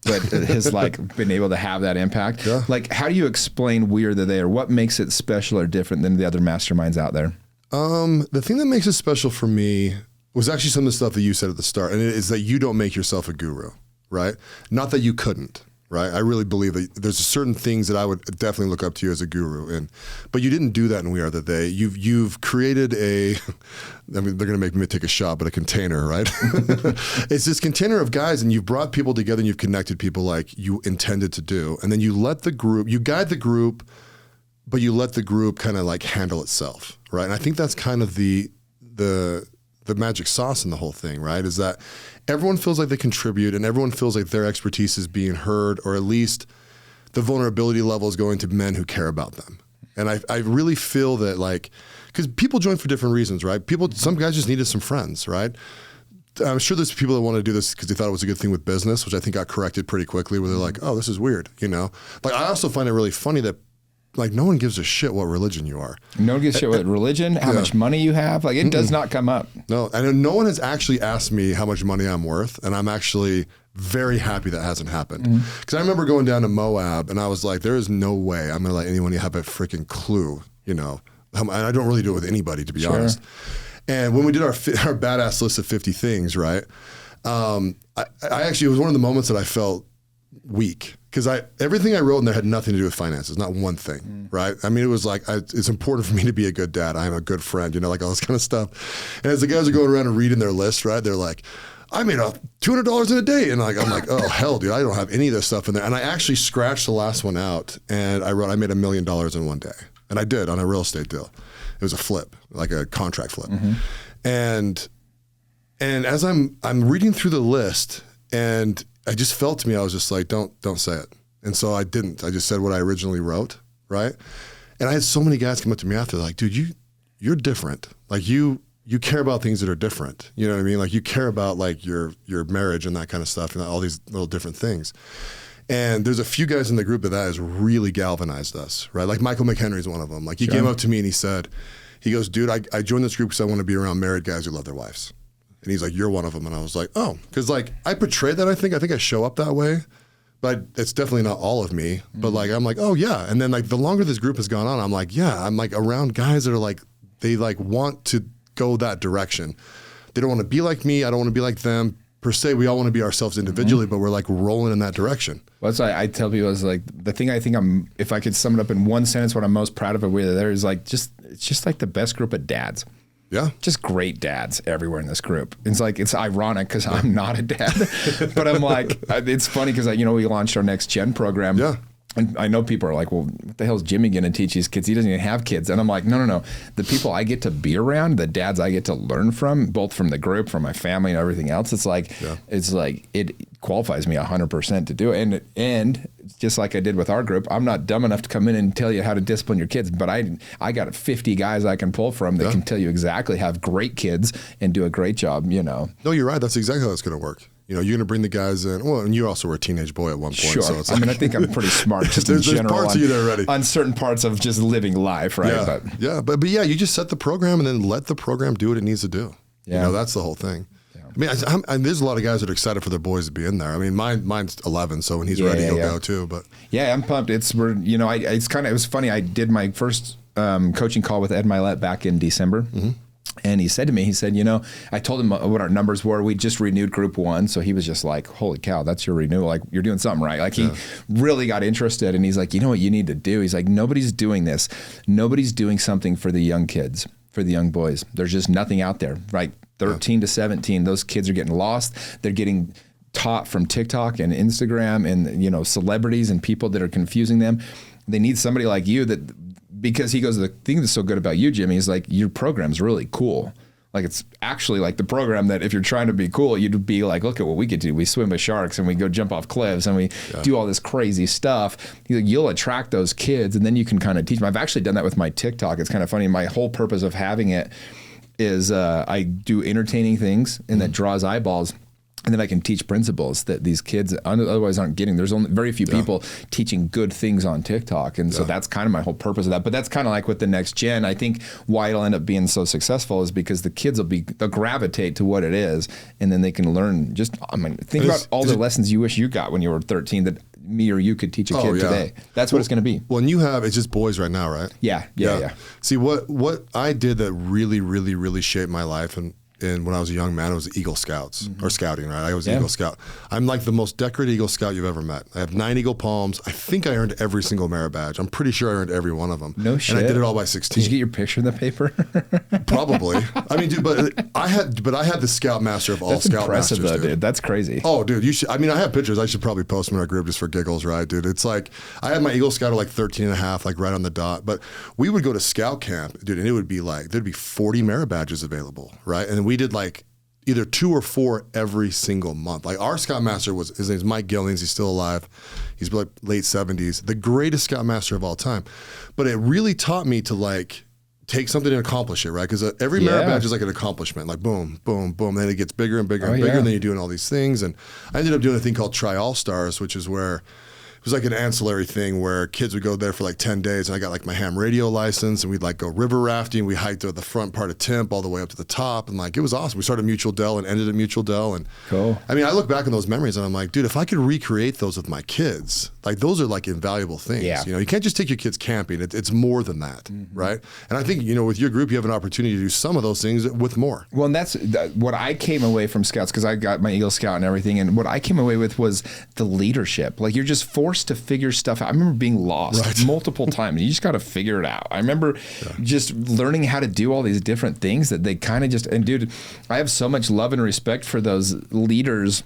but has like been able to have that impact. Yeah. Like, how do you explain We Are the They, or what makes it special or different than the other masterminds out there? The thing that makes it special for me was actually some of the stuff that you said at the start, and it is that you don't make yourself a guru, right? Not that you couldn't. Right, I really believe that there's certain things that I would definitely look up to you as a guru in, but you didn't do that in We Are the They. You've created I mean, they're going to make me take a shot, but a container, right? It's this container of guys, and you've brought people together, and you've connected people like you intended to do, and then you guide the group, but you let the group kind of like handle itself, right? And I think that's kind of the magic sauce in the whole thing, right? Is that everyone feels like they contribute, and everyone feels like their expertise is being heard, or at least the vulnerability level is going to men who care about them. And I really feel that, like, because people join for different reasons, right? Some guys just needed some friends, right? I'm sure there's people that want to do this because they thought it was a good thing with business, which I think got corrected pretty quickly, where they're like, oh, this is weird, you know? Like, I also find it really funny that, like, no one gives a shit what religion you are. No one gives a shit what religion, how much money you have. Like, it does not come up. No, and no one has actually asked me how much money I'm worth, and I'm actually very happy that hasn't happened. Because I remember going down to Moab, and I was like, there is no way I'm going to let anyone have a freaking clue, you know. And I don't really do it with anybody, to be honest. And when we did our badass list of 50 things, right, I actually, it was one of the moments that I felt weak. Because everything I wrote in there had nothing to do with finances, not one thing, right? I mean, it was like, it's important for me to be a good dad. I'm a good friend, you know, like all this kind of stuff. And as the guys are going around and reading their list, right, they're like, I made $200 in a day. And I'm like, oh, hell, dude, I don't have any of this stuff in there. And I actually scratched the last one out, and I wrote, I made $1 million in one day. And I did, on a real estate deal. It was a flip, like a contract flip. And as I'm reading through the list, and I just felt to me, I was just like, don't say it. And so I didn't. I just said what I originally wrote, right? And I had so many guys come up to me after, like, dude, you're different. Like, you care about things that are different. You know what I mean? Like, you care about, like, your marriage and that kind of stuff, and all these little different things. And there's a few guys in the group that has really galvanized us, right? Like, Michael McHenry is one of them. Like, he came up to me and he goes, dude, I joined this group because I want to be around married guys who love their wives. And he's like, you're one of them. And I was like, oh, because, like, I portray that, I think I show up that way, but it's definitely not all of me. But, like, I'm like, oh yeah. And then, like, the longer this group has gone on, I'm like, yeah, I'm like around guys that are like, they like want to go that direction. They don't want to be like me. I don't want to be like them per se. We all want to be ourselves individually, but we're like rolling in that direction. Well, that's why I tell people is like, the thing I think if I could sum it up in one sentence, what I'm most proud of there is like, it's just like the best group of dads. Yeah. Just great dads everywhere in this group. It's like, it's ironic because I'm not a dad, but I'm like, it's funny because, you know, we launched our Next Gen program. Yeah. And I know people are like, well, what the hell is Jimmy going to teach these kids? He doesn't even have kids. And I'm like, no. The people I get to be around, the dads I get to learn from, both from the group, from my family and everything else, it's like it qualifies me 100% to do it. And just like I did with our group, I'm not dumb enough to come in and tell you how to discipline your kids, but I got 50 guys I can pull from that can tell you exactly how to have great kids and do a great job, you know. No, you're right. That's exactly how it's going to work. You know, you're going to bring the guys in. Well, and you also were a teenage boy at one point. Sure. So it's I mean, I think I'm pretty smart just in general. There's parts of you there already. On certain parts of just living life, right? Yeah. But yeah, you just set the program and then let the program do what it needs to do. Yeah. You know, that's the whole thing. Yeah. I mean, there's a lot of guys that are excited for their boys to be in there. I mean, mine's 11, so when he's ready, he'll go too. But yeah, I'm pumped. It was funny. I did my first coaching call with Ed Milet back in December. And he said to me, he said, you know, I told him what our numbers were. We just renewed group 1. So he was just like, holy cow, that's your renewal. Like, you're doing something right. Like, he really got interested. And he's like, you know what you need to do? He's like, nobody's doing this. Nobody's doing something for the young kids, for the young boys. There's just nothing out there, right? 13 to 17, those kids are getting lost. They're getting taught from TikTok and Instagram and, you know, celebrities and people that are confusing them. They need somebody like you that, because he goes, the thing that's so good about you, Jimmy, is like your program's really cool. Like, it's actually like the program that if you're trying to be cool, you'd be like, look at what we could do. We swim with sharks and we go jump off cliffs and we do all this crazy stuff. He's like, you'll attract those kids and then you can kind of teach them. I've actually done that with my TikTok. It's kind of funny. My whole purpose of having it is I do entertaining things and that draws eyeballs. And then I can teach principles that these kids otherwise aren't getting. There's only very few people teaching good things on TikTok. And so that's kind of my whole purpose of that. But that's kind of like with the next gen. I think why it'll end up being so successful is because the kids they'll gravitate to what it is. And then they can learn think about all the lessons you wish you got when you were 13 that me or you could teach a kid today. That's what it's going to be. Well, and it's just boys right now, right? Yeah. See, what I did that really, really, really shaped my life and when I was a young man, it was Eagle Scouts or scouting, right? I was Eagle Scout. I'm like the most decorated Eagle Scout you've ever met. I have 9 Eagle Palms. I think I earned every single merit badge. I'm pretty sure I earned every one of them. No shit. And I did it all by 16. Did you get your picture in the paper? Probably. I mean, dude, but I had the Scout Master of all That's Scout impressive, Masters, dude. That's crazy. Oh, dude, you should. I mean, I have pictures. I should probably post them in our group just for giggles, right, dude? It's like I had my Eagle Scout at like 13 and a half, like right on the dot. But we would go to Scout camp, dude, and it would be like there'd be 40 merit badges available, right? And we did like either 2 or 4 every single month. Like our Scoutmaster his name's Mike Gillings. He's still alive. He's like late 70s, the greatest Scoutmaster of all time. But it really taught me to like take something and accomplish it, right? Because every merit badge is like an accomplishment, like boom, boom, boom. Then it gets bigger and bigger and bigger, and then you're doing all these things. And I ended up doing a thing called Try All Stars, which is where it was like an ancillary thing where kids would go there for like 10 days and I got like my ham radio license and we'd like go river rafting. We hiked the front part of Timp all the way up to the top and like it was awesome. We started Mutual Dell and ended at Mutual Dell. And cool. I mean, I look back on those memories and I'm like, dude, if I could recreate those with my kids, like those are like invaluable things. Yeah. You know, you can't just take your kids camping. It's more than that, right? And I think, you know, with your group, you have an opportunity to do some of those things with more. Well, and that's what I came away from Scouts because I got my Eagle Scout and everything. And what I came away with was the leadership. Like you're just forced to figure stuff out. I remember being lost multiple times. You just got to figure it out. I remember just learning how to do all these different things that they kind of just, and dude, I have so much love and respect for those leaders.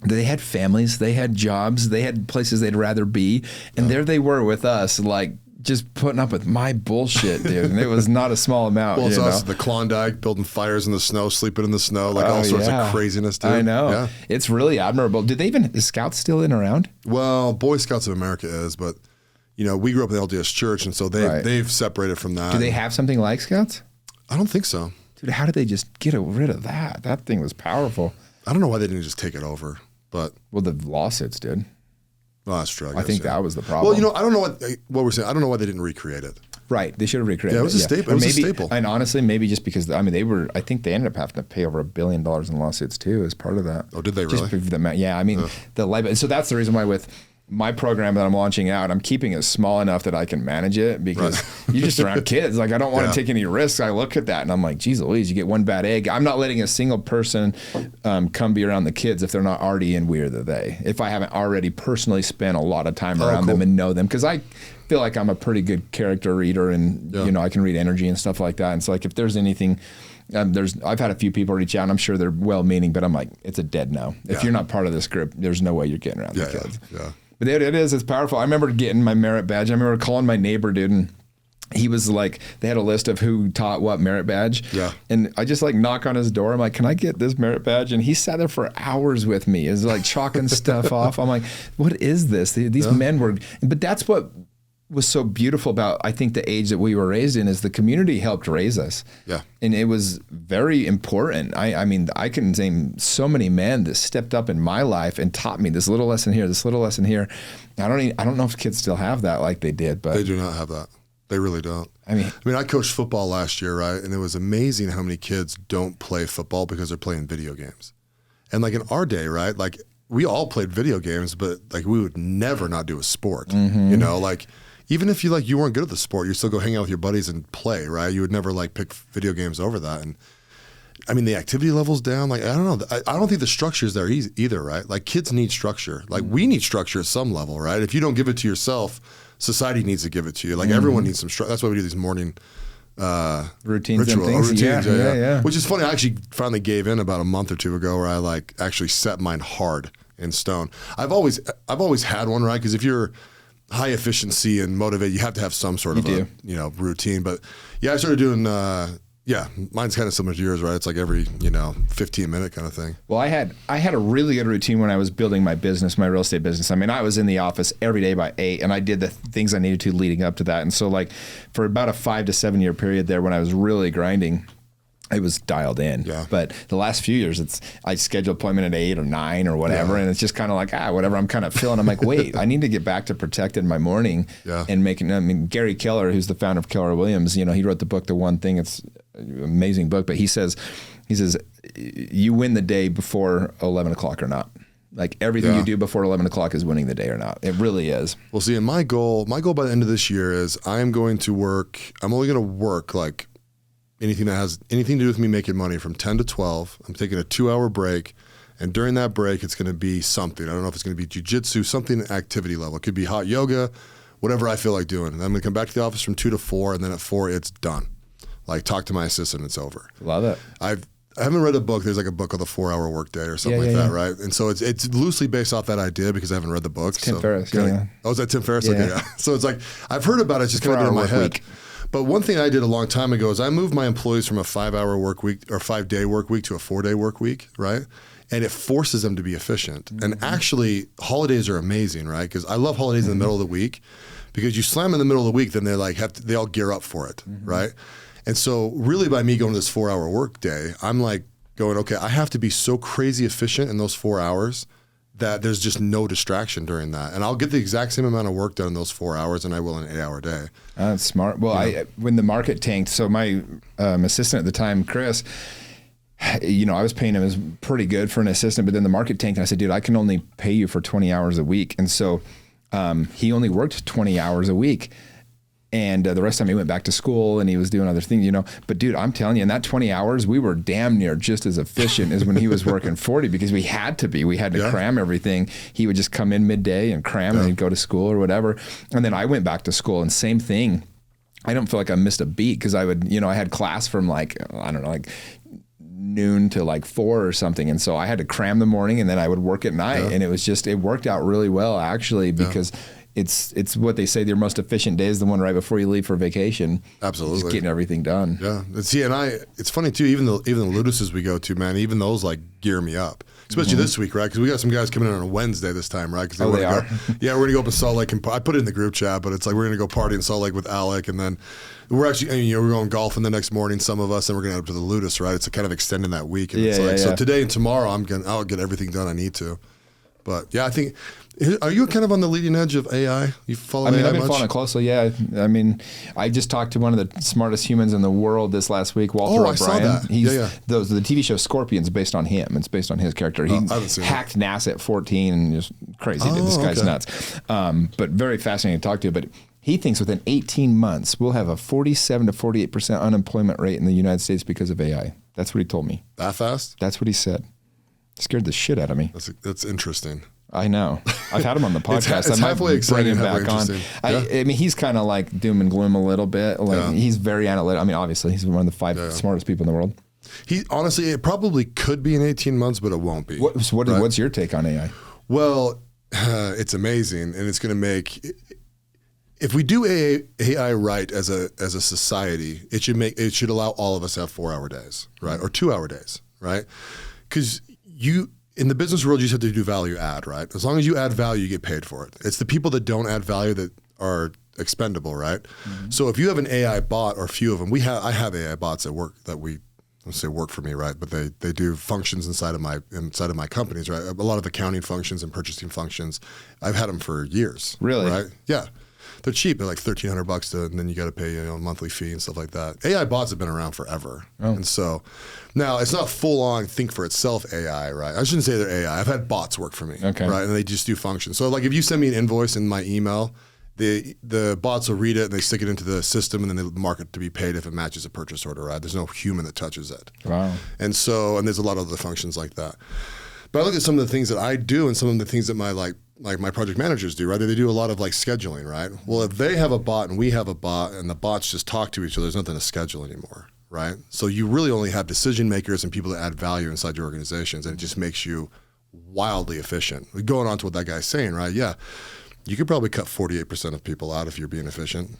They had families, they had jobs, they had places they'd rather be. And there they were with us, like just putting up with my bullshit, dude. And it was not a small amount. Well, it's us, the Klondike, building fires in the snow, sleeping in the snow, like all sorts of craziness, dude. I know. Yeah. It's really admirable. Is Scouts still in around? Well, Boy Scouts of America is, but you know, we grew up in the LDS Church, and so they've separated from that. Do they have something like Scouts? I don't think so. Dude, how did they just get rid of that? That thing was powerful. I don't know why they didn't just take it over, but well, the lawsuits did. Well, that's true. I think that was the problem. Well, you know, I don't know what we're saying. I don't know why they didn't recreate it. Right, they should have recreated it. Yeah, it was a staple. It was a staple. And honestly, maybe just because I think they ended up having to pay over $1 billion in lawsuits too as part of that. Oh, did they really? Yeah, I mean, so that's the reason why with my program that I'm launching out, I'm keeping it small enough that I can manage it because you're just around kids. Like I don't want to take any risks. I look at that and I'm like, geez Louise, you get one bad egg. I'm not letting a single person come be around the kids if they're not already in We Are the They. If I haven't already personally spent a lot of time around them and know them, because I feel like I'm a pretty good character reader and you know I can read energy and stuff like that. And so like if there's anything, I've had a few people reach out and I'm sure they're well-meaning, but I'm like, it's a dead no. If you're not part of this group, there's no way you're getting around the kids. Yeah. But it's powerful. I remember getting my merit badge. I remember calling my neighbor, dude, and he was like, they had a list of who taught what merit badge. Yeah. And I just like knock on his door. I'm like, can I get this merit badge? And he sat there for hours with me. Is like chalking stuff off. I'm like, what is this? These men were, but that's what was so beautiful about, I think, the age that we were raised in is the community helped raise us. Yeah. And it was very important. I mean, I can name so many men that stepped up in my life and taught me this little lesson here, this little lesson here. I don't know if kids still have that like they did, but they do not have that. They really don't. I mean, I coached football last year, right? And it was amazing how many kids don't play football because they're playing video games. And like in our day, right? Like we all played video games, but like we would never not do a sport, you know, like even if you weren't good at the sport, you still go hang out with your buddies and play, right? You would never like pick video games over that. And I mean, the activity level's down. Like, I don't know. I don't think the structure's there either, right? Like, kids need structure. Like, we need structure at some level, right? If you don't give it to yourself, society needs to give it to you. Like, everyone needs some structure. That's why we do these morning routines and things. Yeah. Which is funny. I actually finally gave in about a month or two ago, where I like actually set mine hard in stone. I've always had one, right? Because if you're high efficiency and motivated, you have to have some sort of a routine. But yeah, I started doing mine's kind of similar to yours, right? It's like every 15-minute kind of thing. Well, I had a really good routine when I was building my business, my real estate business. I mean, I was in the office every day by 8, and I did the things I needed to leading up to that. And so, like, for about a 5 to 7 year period there, when I was really grinding, I was dialed in. Yeah. But the last few years, I schedule appointment at 8 or 9 or whatever, and it's just kind of like, whatever I'm kind of feeling. I'm like, wait, I need to get back to protecting my morning and making. I mean, Gary Keller, who's the founder of Keller Williams, he wrote the book, The One Thing. It's an amazing book, but he says, you win the day before 11 o'clock or not. Like, everything you do before 11 o'clock is winning the day or not. It really is. Well, see, and my goal by the end of this year is I'm only going to work like anything that has anything to do with me making money from 10 to 12. I'm taking a 2-hour break. And during that break, it's going to be something. I don't know if it's going to be jiu-jitsu, something activity level. It could be hot yoga, whatever I feel like doing. And I'm going to come back to the office from 2 to 4, and then at 4, it's done. Like, talk to my assistant, it's over. Love it. I haven't read a book. There's like a book called The 4-Hour Workday or something that, right? And so it's loosely based off that idea because I haven't read the book. It's Tim Ferriss. Oh, is that Tim Ferriss? Okay, yeah. So it's like, I've heard about it, just kind of been in my head. But one thing I did a long time ago is I moved my employees from a 5-hour work week or 5-day work week to a 4-day work week, right? And it forces them to be efficient. Mm-hmm. And actually, holidays are amazing, right? Because I love holidays in the middle of the week, because you slam in the middle of the week, then they're like they all gear up for it, right? And so really, by me going to this 4-hour work day, I'm like going, okay, I have to be so crazy efficient in those 4 hours that there's just no distraction during that. And I'll get the exact same amount of work done in those 4 hours than I will in an 8-hour day. That's smart. Well, when the market tanked, so my assistant at the time, Chris, I was paying him as pretty good for an assistant, but then the market tanked, and I said, dude, I can only pay you for 20 hours a week. And so he only worked 20 hours a week. And the rest of the time he went back to school and he was doing other things, But dude, I'm telling you, in that 20 hours, we were damn near just as efficient as when he was working 40, because we had to be. We had to cram everything. He would just come in midday and cram and he'd go to school or whatever. And then I went back to school, and same thing. I don't feel like I missed a beat, because I would, I had class from like noon to like 4 or something. And so I had to cram the morning, and then I would work at night. And it worked out really well, actually, because it's what they say, your most efficient day is the one right before you leave for vacation. Absolutely. Just getting everything done. Yeah. See, and it's funny too, even the Luduses we go to, man, even those like gear me up. Especially this week, right? Because we got some guys coming in on a Wednesday this time, right? Cause they are? Yeah, we're going to go up to Salt Lake. And I put it in the group chat, but it's like we're going to go party in Salt Lake with Alec. And then we're actually, we're going golfing the next morning, some of us, and we're going to head up to the Ludus, right? It's kind of extending that week. And so today and tomorrow, I'll get everything done I need to. But yeah, I think, are you kind of on the leading edge of AI? You follow AI I've been much? following it closely, yeah. I mean, I just talked to one of the smartest humans in the world this last week, Walter O'Brien. I saw that. The TV show Scorpion's based on him. It's based on his character. He hacked NASA at 14 and just crazy. This guy's nuts. But very fascinating to talk to. But he thinks within 18 months, we'll have a 47 to 48% unemployment rate in the United States because of AI. That's what he told me. That fast? That's what he said. Scared the shit out of me. That's interesting. I know. I've had him on the podcast. It's halfway exciting, bring him back on. I mean, he's kind of like doom and gloom a little bit. He's very analytical. I mean, obviously, he's one of the 5 smartest people in the world. He honestly, it probably could be in 18 months, but it won't be. What's your take on AI? Well, it's amazing, and it's going to make. If we do AI right as a society, it should allow all of us to have 4-hour days, right, or 2-hour days, right? Because in the business world, you just have to do value add, right? As long as you add value, you get paid for it. It's the people that don't add value that are expendable, right? Mm-hmm. So if you have an AI bot, or a few of them, I have AI bots at work that let's say work for me, right? But they do functions inside of my companies, right? A lot of accounting functions and purchasing functions. I've had them for years. Really? Right? Yeah. They're cheap. They're like $1,300 and then you got to pay a monthly fee and stuff like that. AI bots have been around forever, and so now it's not full on think for itself AI, right? I shouldn't say they're AI. I've had bots work for me, right? And they just do functions. So like if you send me an invoice in my email, the bots will read it and they stick it into the system and then they mark it to be paid if it matches a purchase order, right? There's no human that touches it. Wow. And there's a lot of other functions like that. But I look at some of the things that I do and some of the things that my my project managers do, right? They do a lot of like scheduling, right? Well, if they have a bot and we have a bot and the bots just talk to each other, there's nothing to schedule anymore, right? So you really only have decision makers and people that add value inside your organizations, and it just makes you wildly efficient. Going on to what that guy's saying, right? Yeah, you could probably cut 48% of people out if you're being efficient,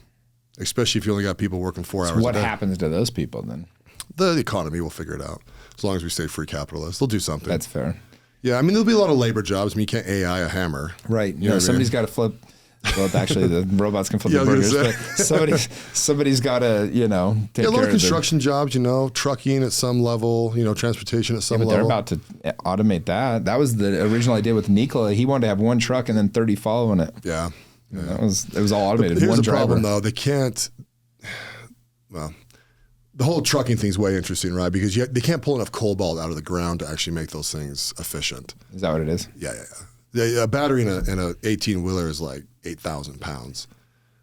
especially if you only got people working 4 hours a day. What happens to those people then? The economy will figure it out. As long as we stay free capitalists, they'll do something. That's fair. Yeah, I mean, there'll be a lot of labor jobs. I mean, you can't AI a hammer. Right. You know, somebody's got to flip. Well, actually, the robots can flip the burgers, but somebody's got to, you know, take care of a lot of construction jobs, you know, trucking at some level, you know, transportation at some level. They're about to automate that. That was the original idea with Nikola. He wanted to have one truck and then 30 following it. Yeah. It was all automated. But here's one the driver. problem, though. They can't. Well, the whole trucking thing's way interesting, right? Because they can't pull enough cobalt out of the ground to actually make those things efficient. Is that what it is? Yeah. A battery in a 18-wheeler is like 8,000 pounds,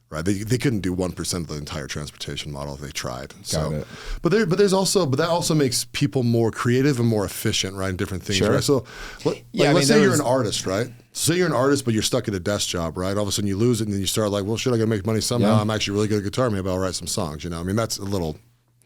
right? They couldn't do 1% of the entire transportation model if they tried. Got it. But that also makes people more creative and more efficient, right? In different things, sure. Right? So, let's say you're an artist, right? So say you're an artist, but you're stuck at a desk job, right? All of a sudden you lose it, and then you start like, well, shit, I got to make money somehow. Yeah. I'm actually really good at guitar. Maybe I'll write some songs. You know, I mean, that's a little.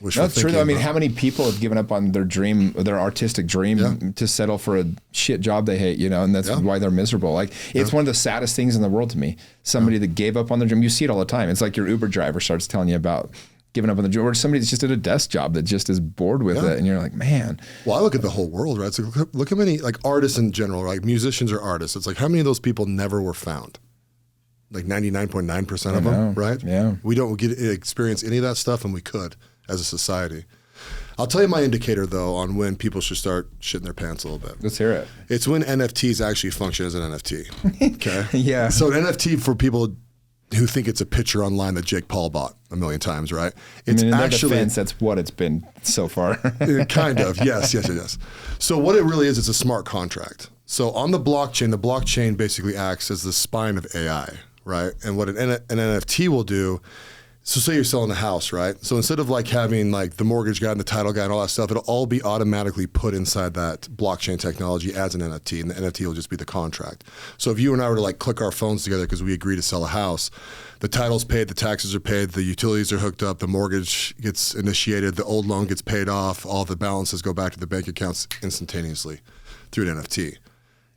That's true. I mean, how many people have given up on their dream, their artistic dream, to settle for a shit job they hate, you know, and that's why they're miserable. Like, it's one of the saddest things in the world to me. Somebody that gave up on their dream. You see it all the time. It's like your Uber driver starts telling you about giving up on the job, or somebody that's just at a desk job that just is bored with it, and you're like, man. Well, I look at the whole world, right? So look how many, like, artists in general, like musicians or artists. It's like, how many of those people never were found? Like 99.9% of them, right? Yeah. We don't experience any of that stuff, and we could as a society. I'll tell you my indicator, though, on when people should start shitting their pants a little bit. Let's hear it. It's when NFTs actually function as an NFT. Okay? Yeah. So an NFT, for people who think it's a picture online that Jake Paul bought a million times, right? It's in actually, their defense, that's what it's been so far. Kind of, yes. So what it really is, it's a smart contract. So on the blockchain basically acts as the spine of AI, right? And what an NFT will do, so say you're selling a house, right? So instead of like having like the mortgage guy and the title guy and all that stuff, it'll all be automatically put inside that blockchain technology as an NFT, and the NFT will just be the contract. So if you and I were to like click our phones together because we agree to sell a house, the title's paid, the taxes are paid, the utilities are hooked up, the mortgage gets initiated, the old loan gets paid off, all the balances go back to the bank accounts instantaneously through an NFT.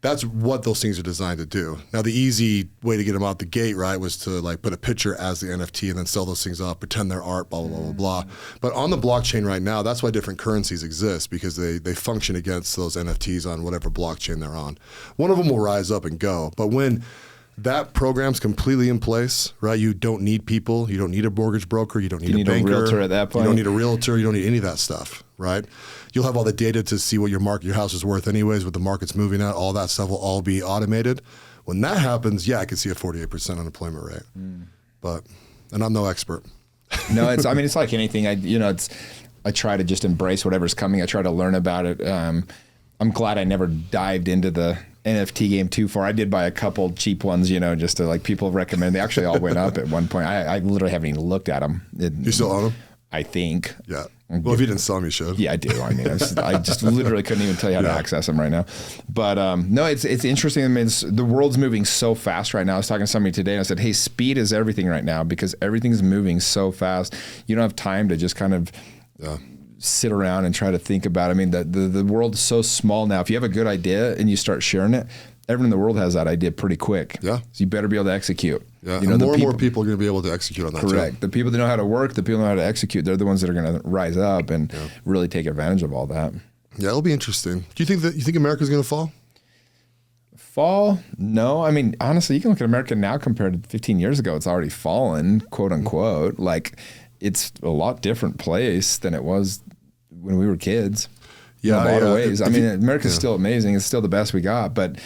That's what those things are designed to do. Now, the easy way to get them out the gate, right, was to like put a picture as the NFT and then sell those things off, pretend they're art, blah, blah, blah, blah. But on the blockchain right now, that's why different currencies exist, because they function against those NFTs on whatever blockchain they're on. One of them will rise up and go. But when that program's completely in place, right, you don't need people, you don't need a mortgage broker, you don't need a banker. A realtor at that point. You don't need a realtor, you don't need any of that stuff, right? You'll have all the data to see what your house is worth anyways, what the market's moving at, all that stuff will all be automated. When that happens, I can see a 48% unemployment rate. And I'm no expert. No, it's like anything. I try to just embrace whatever's coming. I try to learn about it. I'm glad I never dived into the NFT game too far. I did buy a couple cheap ones, just to like people recommend. They actually all went up at one point. I literally haven't even looked at them. You still own them? I think. Yeah. Well, if you didn't sell them, you should. Yeah, I do. I mean, I just literally couldn't even tell you how to access them right now. But no, it's interesting. I mean, the world's moving so fast right now. I was talking to somebody today and I said, hey, speed is everything right now because everything's moving so fast. You don't have time to just kind of sit around and try to think about it. I mean, the world's so small now. If you have a good idea and you start sharing it, everyone in the world has that idea pretty quick. Yeah. So you better be able to execute. Yeah. And more people are going to be able to execute on that. Correct. The people that know how to work, the people that know how to execute, they're the ones that are going to rise up and really take advantage of all that. Yeah, it'll be interesting. Do you think America's going to fall? Fall? No. I mean, honestly, you can look at America now compared to 15 years ago. It's already fallen, quote unquote. Like, it's a lot different place than it was when we were kids. Yeah, in a lot of ways. I mean, America's still amazing. It's still the best we got. But,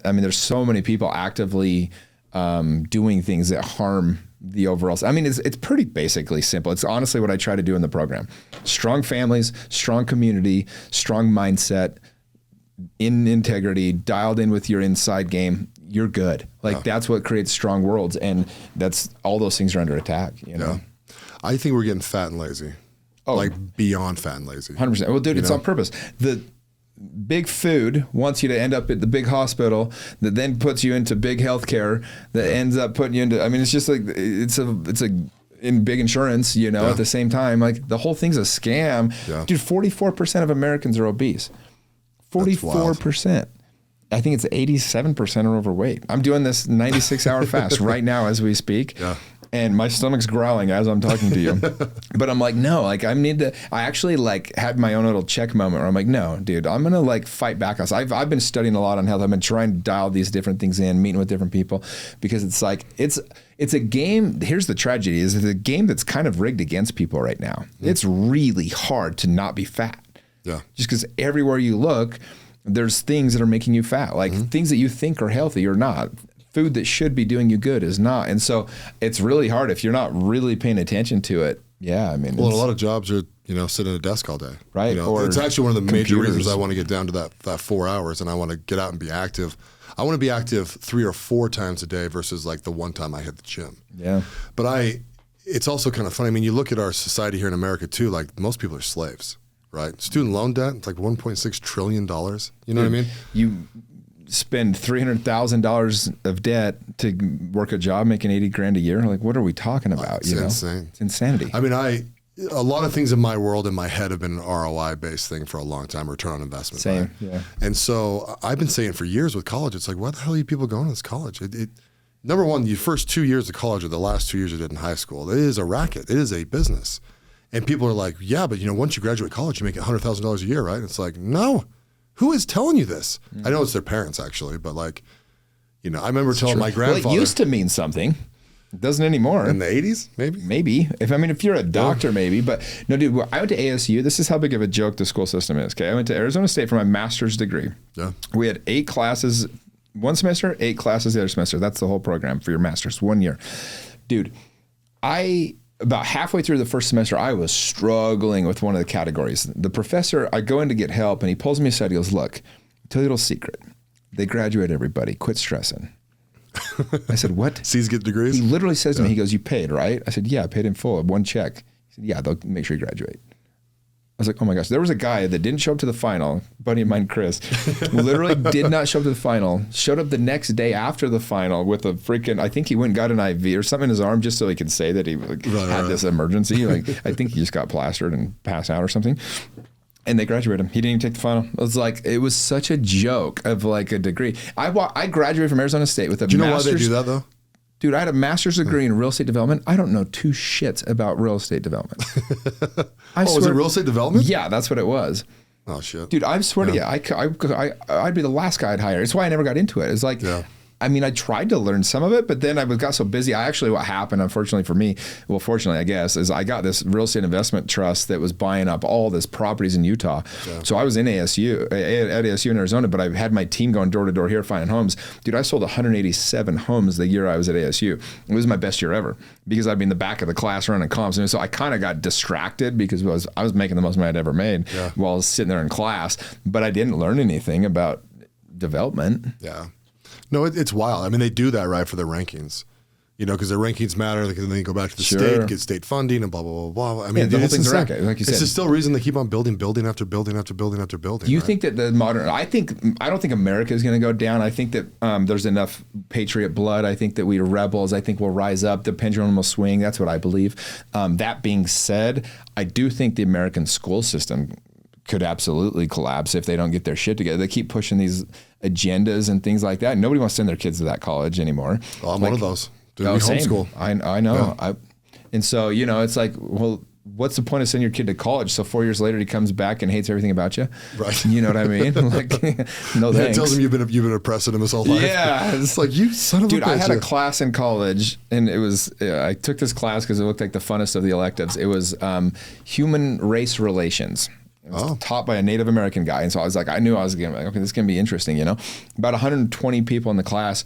I mean, there's so many people actively doing things that harm the overall. I mean, it's pretty basically simple. It's honestly what I try to do in the program. Strong families, strong community, strong mindset, in integrity, dialed in with your inside game. you're good. Like that's what creates strong worlds. And that's all those things are under attack, you know? I think we're getting fat and lazy. Like beyond fat and lazy. 100%. Well, dude, it's on purpose. The big food wants you to end up at the big hospital that then puts you into big healthcare that ends up putting you into, I mean, it's just like, it's a in big insurance, you know, at the same time, like the whole thing's a scam. Yeah. Dude, 44% of Americans are obese. 44%. I think it's 87% are overweight. I'm doing this 96-hour fast right now as we speak. Yeah. And my stomach's growling as I'm talking to you. But I'm like, no, like I actually like had my own little check moment where I'm like, no, dude, I'm going to like fight back on this. I've been studying a lot on health. I've been trying to dial these different things in, meeting with different people, because it's like, it's a game. Here's the tragedy is it's a game that's kind of rigged against people right now. It's really hard to not be fat. Yeah. Just because everywhere you look, there's things that are making you fat, like things that you think are healthy or not. Food that should be doing you good is not. And so it's really hard if you're not really paying attention to it. Yeah, I mean. Well, a lot of jobs are, sitting at a desk all day. Right. You know, or it's actually one of the major reasons I want to get down to that 4 hours, and I want to get out and be active. I want to be active 3 or 4 times a day versus like the one time I hit the gym. Yeah. But it's also kind of funny. I mean, you look at our society here in America too, like most people are slaves, right? Student loan debt, it's like $1.6 trillion. You know what I mean? You spend $300,000 of debt to work a job making 80 grand a year. Like, what are we talking about? It's insane. It's insanity. I mean, a lot of things in my world, in my head, have been an ROI based thing for a long time, return on investment. Same, right? Yeah. And so I've been saying for years with college, it's like, what the hell are you people going to this college? Number one, the first 2 years of college or the last 2 years you did in high school, it is a racket. It is a business. And people are like, yeah, but once you graduate college, you make $100,000 a year, right? It's like, no. Who is telling you this? I know it's their parents actually, but like, I remember telling my grandfather. Well, it used to mean something. It doesn't anymore. In the 80s, maybe? Maybe. If you're a doctor, maybe. But no, dude, I went to ASU. This is how big of a joke the school system is. Okay, I went to Arizona State for my master's degree. Yeah. We had 8 classes one semester, 8 classes the other semester. That's the whole program for your master's, 1 year. Dude, about halfway through the first semester, I was struggling with one of the categories. The professor, I go in to get help, and he pulls me aside. He goes, look, tell you a little secret. They graduate everybody. Quit stressing. I said, what? C's get degrees? He literally says to me, he goes, you paid, right? I said, yeah, I paid in full, 1 check. He said, yeah, they'll make sure you graduate. I was like, oh my gosh. There was a guy that didn't show up to the final, buddy of mine, Chris, literally did not show up to the final, showed up the next day after the final with a freaking, I think he went and got an IV or something in his arm just so he could say that he had this emergency. Like, I think he just got plastered and passed out or something. And they graduated him. He didn't even take the final. It was such a joke of like a degree. I graduated from Arizona State with a master's. Do you know why they do that though? Dude, I had a master's degree in real estate development. I don't know 2 shits about real estate development. Was it real estate development? Yeah, that's what it was. Oh, shit. Dude, I swear to you, I'd be the last guy I'd hire. It's why I never got into it. It's like, I mean, I tried to learn some of it, but then I got so busy. What happened, unfortunately for me, well, fortunately, I guess, is I got this real estate investment trust that was buying up all this properties in Utah. Yeah. So I was in at ASU in Arizona, but I had my team going door to door here finding homes. Dude, I sold 187 homes the year I was at ASU. It was my best year ever because I'd be in the back of the class running comps. And so I kind of got distracted because I was making the most money I'd ever made while I was sitting there in class, but I didn't learn anything about development. Yeah. No, it's wild. I mean, they do that, right, for their rankings. Because their rankings matter. Then they go back to the state, get state funding, and blah, blah, blah, blah. I mean, the whole thing's a racket, like you said. It's just still a reason they keep on building after building after building after building. Do you think that I don't think America is going to go down. I think that there's enough patriot blood. I think that we are rebels. I think we'll rise up. The pendulum will swing. That's what I believe. That being said, I do think the American school system could absolutely collapse if they don't get their shit together. They keep pushing these agendas and things like that. Nobody wants to send their kids to that college anymore. Well, I'm one of those. Dude, we homeschool. I know. Yeah. And so, it's like, well, what's the point of sending your kid to college? So 4 years later, he comes back and hates everything about you. Right. You know what I mean? Like, no thanks. It tells him you've been oppressing him his whole life. Yeah. It's like, you son of a bitch. Dude, I had a class in college, and it was, I took this class because it looked like the funnest of the electives. It was human race relations. It was taught by a Native American guy. And so I was like, I knew I was going to, okay, this is going to be interesting, About 120 people in the class.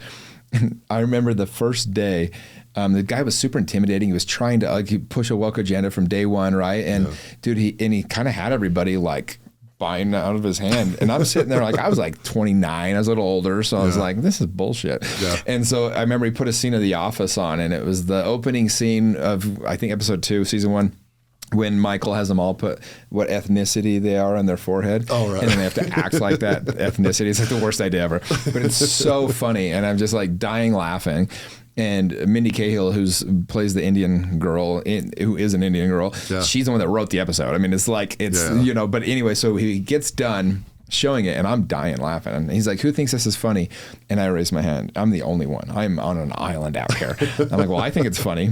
And I remember the first day, the guy was super intimidating. He was trying to push a woke agenda from day one, right? And dude, he kind of had everybody like buying out of his hand. And I'm sitting there like, I was like 29, I was a little older. So I was like, this is bullshit. Yeah. And so I remember he put a scene of The Office on, and it was the opening scene of, I think, episode 2, season 1. When Michael has them all put what ethnicity they are on their forehead. Oh, right. And then they have to act like that ethnicity. It's like the worst idea ever. But it's so funny. And I'm just like dying laughing. And Mindy Cahill, who plays the Indian girl, who is an Indian girl, she's the one that wrote the episode. I mean, it's like, you know, but anyway, so he gets done showing it, and I'm dying laughing. And he's like, who thinks this is funny? And I raise my hand. I'm the only one. I'm on an island out here. I'm like, well, I think it's funny.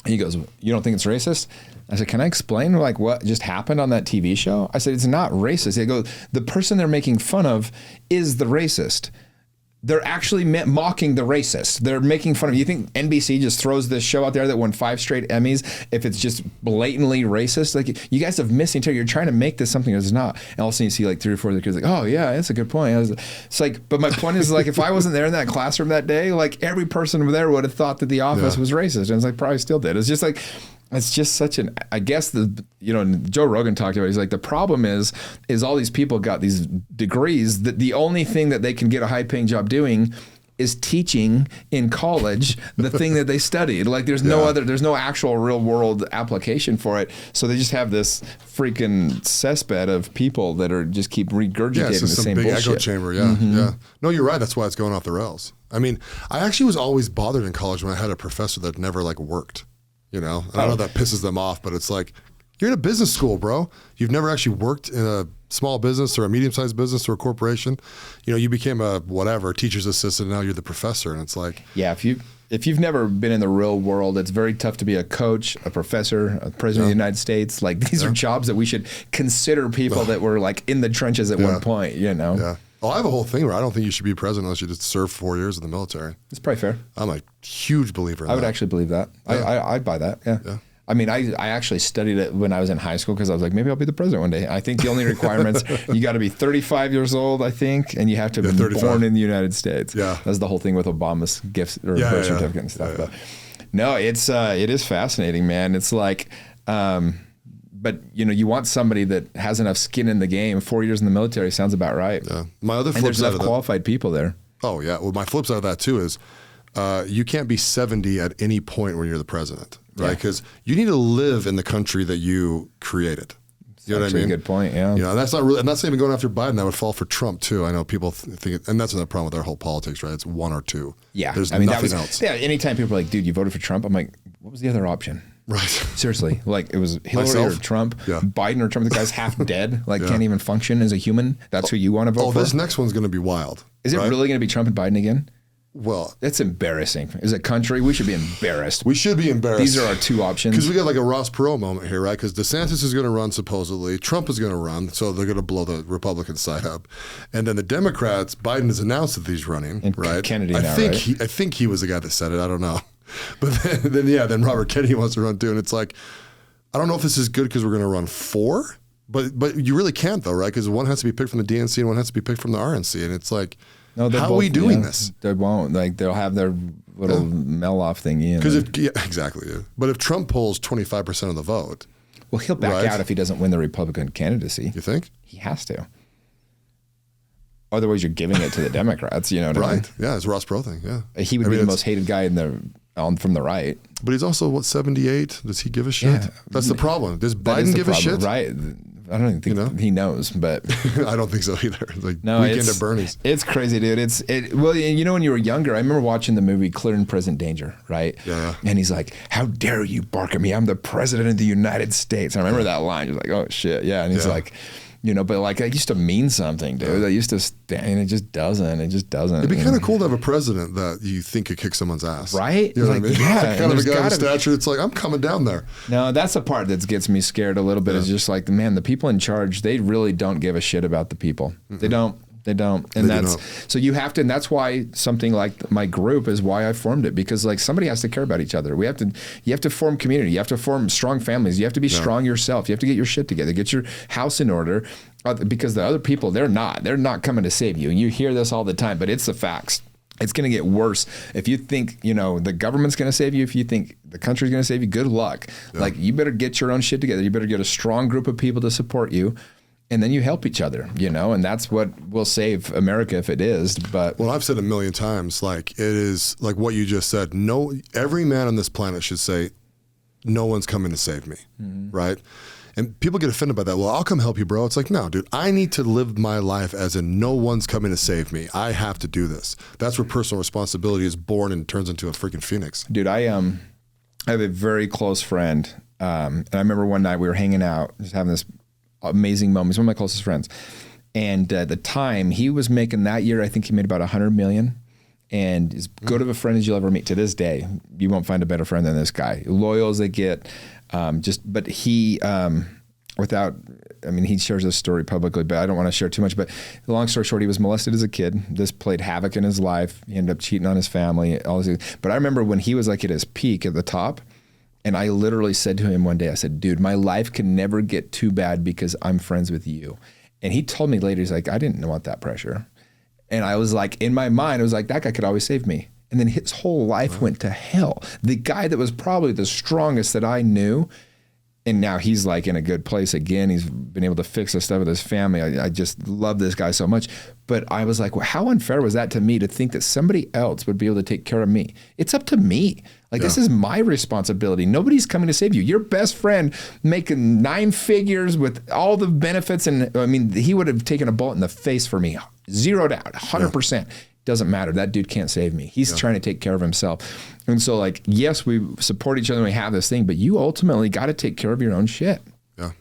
He goes, you don't think it's racist? I said, can I explain like what just happened on that TV show? I said, it's not racist. He goes, the person they're making fun of is the racist. They're actually mocking the racist. They're making fun of. You think NBC just throws this show out there that won 5 straight Emmys if it's just blatantly racist? Like, you guys have missed each other. You're trying to make this something that's not. And all of a sudden you see like 3 or 4 of the kids like, oh yeah, that's a good point. It's like, but my point is like, if I wasn't there in that classroom that day, like every person over there would have thought that The Office was racist, and it's like probably still did. It's just like. It's just such an, I guess Joe Rogan talked about it. He's like, the problem is all these people got these degrees that the only thing that they can get a high paying job doing is teaching in college the thing that they studied. Like there's there's no actual real world application for it. So they just have this freaking cesspit of people that are just keep regurgitating the same big bullshit. Echo chamber. Yeah. Yeah. No, you're right. That's why it's going off the rails. I mean, I actually was always bothered in college when I had a professor that never like worked. You know, and I know that pisses them off, but it's like, you're in a business school, bro. You've never actually worked in a small business or a medium-sized business or a corporation. You know, you became a whatever teacher's assistant. Now you're the professor, and it's like, yeah. If you've never been in the real world, it's very tough to be a coach, a professor, a president of the United States. Like these are jobs that we should consider people that were like in the trenches at one point. You know. Yeah. Well, I have a whole thing where I don't think you should be president unless you just serve 4 years in the military. It's probably fair. I'm a huge believer in that. I would actually believe that. Yeah. I'd buy that. Yeah. I mean, I actually studied it when I was in high school because I was like, maybe I'll be the president one day. I think the only requirements, you got to be 35 years old, I think, and you have to have been born in the United States. Yeah. That's the whole thing with Obama's gifts or birth certificate and stuff. But no, it is fascinating, man. It's like, but you know, you want somebody that has enough skin in the game. 4 years in the military sounds about right. Yeah. My other flip and there's side enough qualified people there. Oh yeah. Well, my flip side of that too is you can't be 70 at any point when you're the president, right? Because you need to live in the country that you created. You know what I mean? A good point. Yeah. You know, that's not really. I'm not saying even going after Biden. That would fall for Trump too. I know people think, and that's another problem with our whole politics, right? It's one or two. Yeah. There's nothing else. Yeah. Anytime people are like, dude, you voted for Trump, I'm like, what was the other option? Right. Seriously. Like it was Hillary or Trump, Biden or Trump. The guy's half dead, like can't even function as a human. That's who you want to vote for? Oh, this next one's going to be wild. Is it really going to be Trump and Biden again? Well, that's embarrassing. As a country, we should be embarrassed. We should be embarrassed. These are our two options. Because we got like a Ross Perot moment here, right? Because DeSantis is going to run supposedly. Trump is going to run, so they're going to blow the Republican side up. And then the Democrats, Biden has announced that he's running, and right? Kennedy I now, think right? I think he was the guy that said it. I don't know. But then Robert Kennedy wants to run too. And it's like, I don't know if this is good because we're going to run 4. But you really can't though, right? Because one has to be picked from the DNC and one has to be picked from the RNC. And it's like, how are we doing this? They won't. Like they'll have their little mail-off thingy. Because exactly. But if Trump pulls 25% of the vote, well, he'll back out if he doesn't win the Republican candidacy. You think? He has to. Otherwise, you're giving it to the Democrats. You know what I mean? Right. Yeah, it's a Ross Perot thing. Yeah. He would be the most hated guy from the right. But he's also 78. Does he give a shit? Yeah. That's the problem. Does Biden give a shit? Right. I don't think he knows, but I don't think so either. Like Weekend at Bernie's. It's crazy, dude. Well, you know, when you were younger, I remember watching the movie Clear and Present Danger, right? Yeah. And he's like, "How dare you bark at me? I'm the president of the United States." And I remember that line. He's like, "Oh shit, yeah." And he's like, you know, but like it used to mean something, dude. It used to stand, and it just doesn't. It'd be kind of cool to have a president that you think could kick someone's ass, right? You know what I mean? Yeah, kind of a guy of stature. It's like, I'm coming down there. No, that's the part that gets me scared a little bit. Is just like, man, the people in charge, they really don't give a shit about the people. They don't. And so you have to, and that's why something like my group is why I formed it, because like somebody has to care about each other. You have to form community. You have to form strong families. You have to be strong yourself. You have to get your shit together, get your house in order, because the other people, they're not coming to save you. And you hear this all the time, but it's the facts. It's going to get worse. If you think, you know, the government's going to save you, if you think the country's going to save you, good luck. Like you better get your own shit together. You better get a strong group of people to support you. and then you help each other, and that's what will save America if it is. But well, I've said a million times, like it is like what you just said. No, every man on this planet should say, no one's coming to save me, right? And people get offended by that. Well, I'll come help you, bro. It's like, no, dude, I need to live my life as in no one's coming to save me. I have to do this. That's where personal responsibility is born and turns into a freaking phoenix. Dude, I have a very close friend. And I remember one night we were hanging out, just having this amazing moment. He's one of my closest friends. And at the time, he was making that year, I think he made about $100 million. And as good of a friend as you'll ever meet to this day. You won't find a better friend than this guy. Loyal as they get. But he, he shares this story publicly, but I don't want to share too much. But the long story short, he was molested as a kid. This played havoc in his life. He ended up cheating on his family. All this. But I remember when he was like at his peak at the top, and I literally said to him one day, I said, dude, my life can never get too bad because I'm friends with you. And he told me later, he's like, I didn't want that pressure. And I was like, in my mind, I was like, that guy could always save me. And then his whole life went to hell. The guy that was probably the strongest that I knew, and now he's like in a good place again. He's been able to fix the stuff with his family. I just love this guy so much. But I was like, well, how unfair was that to me to think that somebody else would be able to take care of me? It's up to me. Like, this is my responsibility. Nobody's coming to save you. Your best friend making 9 figures with all the benefits. And I mean, he would have taken a bullet in the face for me. Zeroed out, 100%. Doesn't matter. That dude can't save me. He's trying to take care of himself. And so, like, yes, we support each other and we have this thing, but you ultimately got to take care of your own shit. Yeah.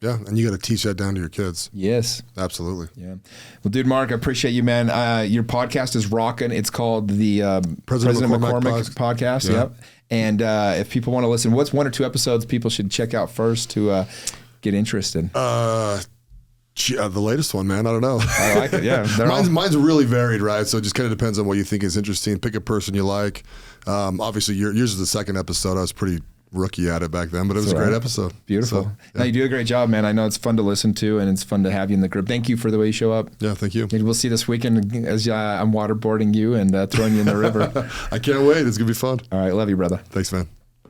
Yeah. And you got to teach that down to your kids. Yes. Absolutely. Yeah. Well, dude, Mark, I appreciate you, man. Your podcast is rocking. It's called the President McCormick Podcast. Yeah. Yep. And if people want to listen, what's 1 or 2 episodes people should check out first to get interested? The latest one, man. I don't know. I like it. Yeah. Mine's really varied, right? So it just kind of depends on what you think is interesting. Pick a person you like. Obviously, yours is the second episode. I was pretty rookie at it back then, but it was a great episode. Beautiful. So, yeah. No, you do a great job, man. I know it's fun to listen to, and it's fun to have you in the group. Thank you for the way you show up. Yeah, thank you. Maybe we'll see this weekend as I'm waterboarding you and throwing you in the river. I can't wait. It's going to be fun. All right. Love you, brother. Thanks, man.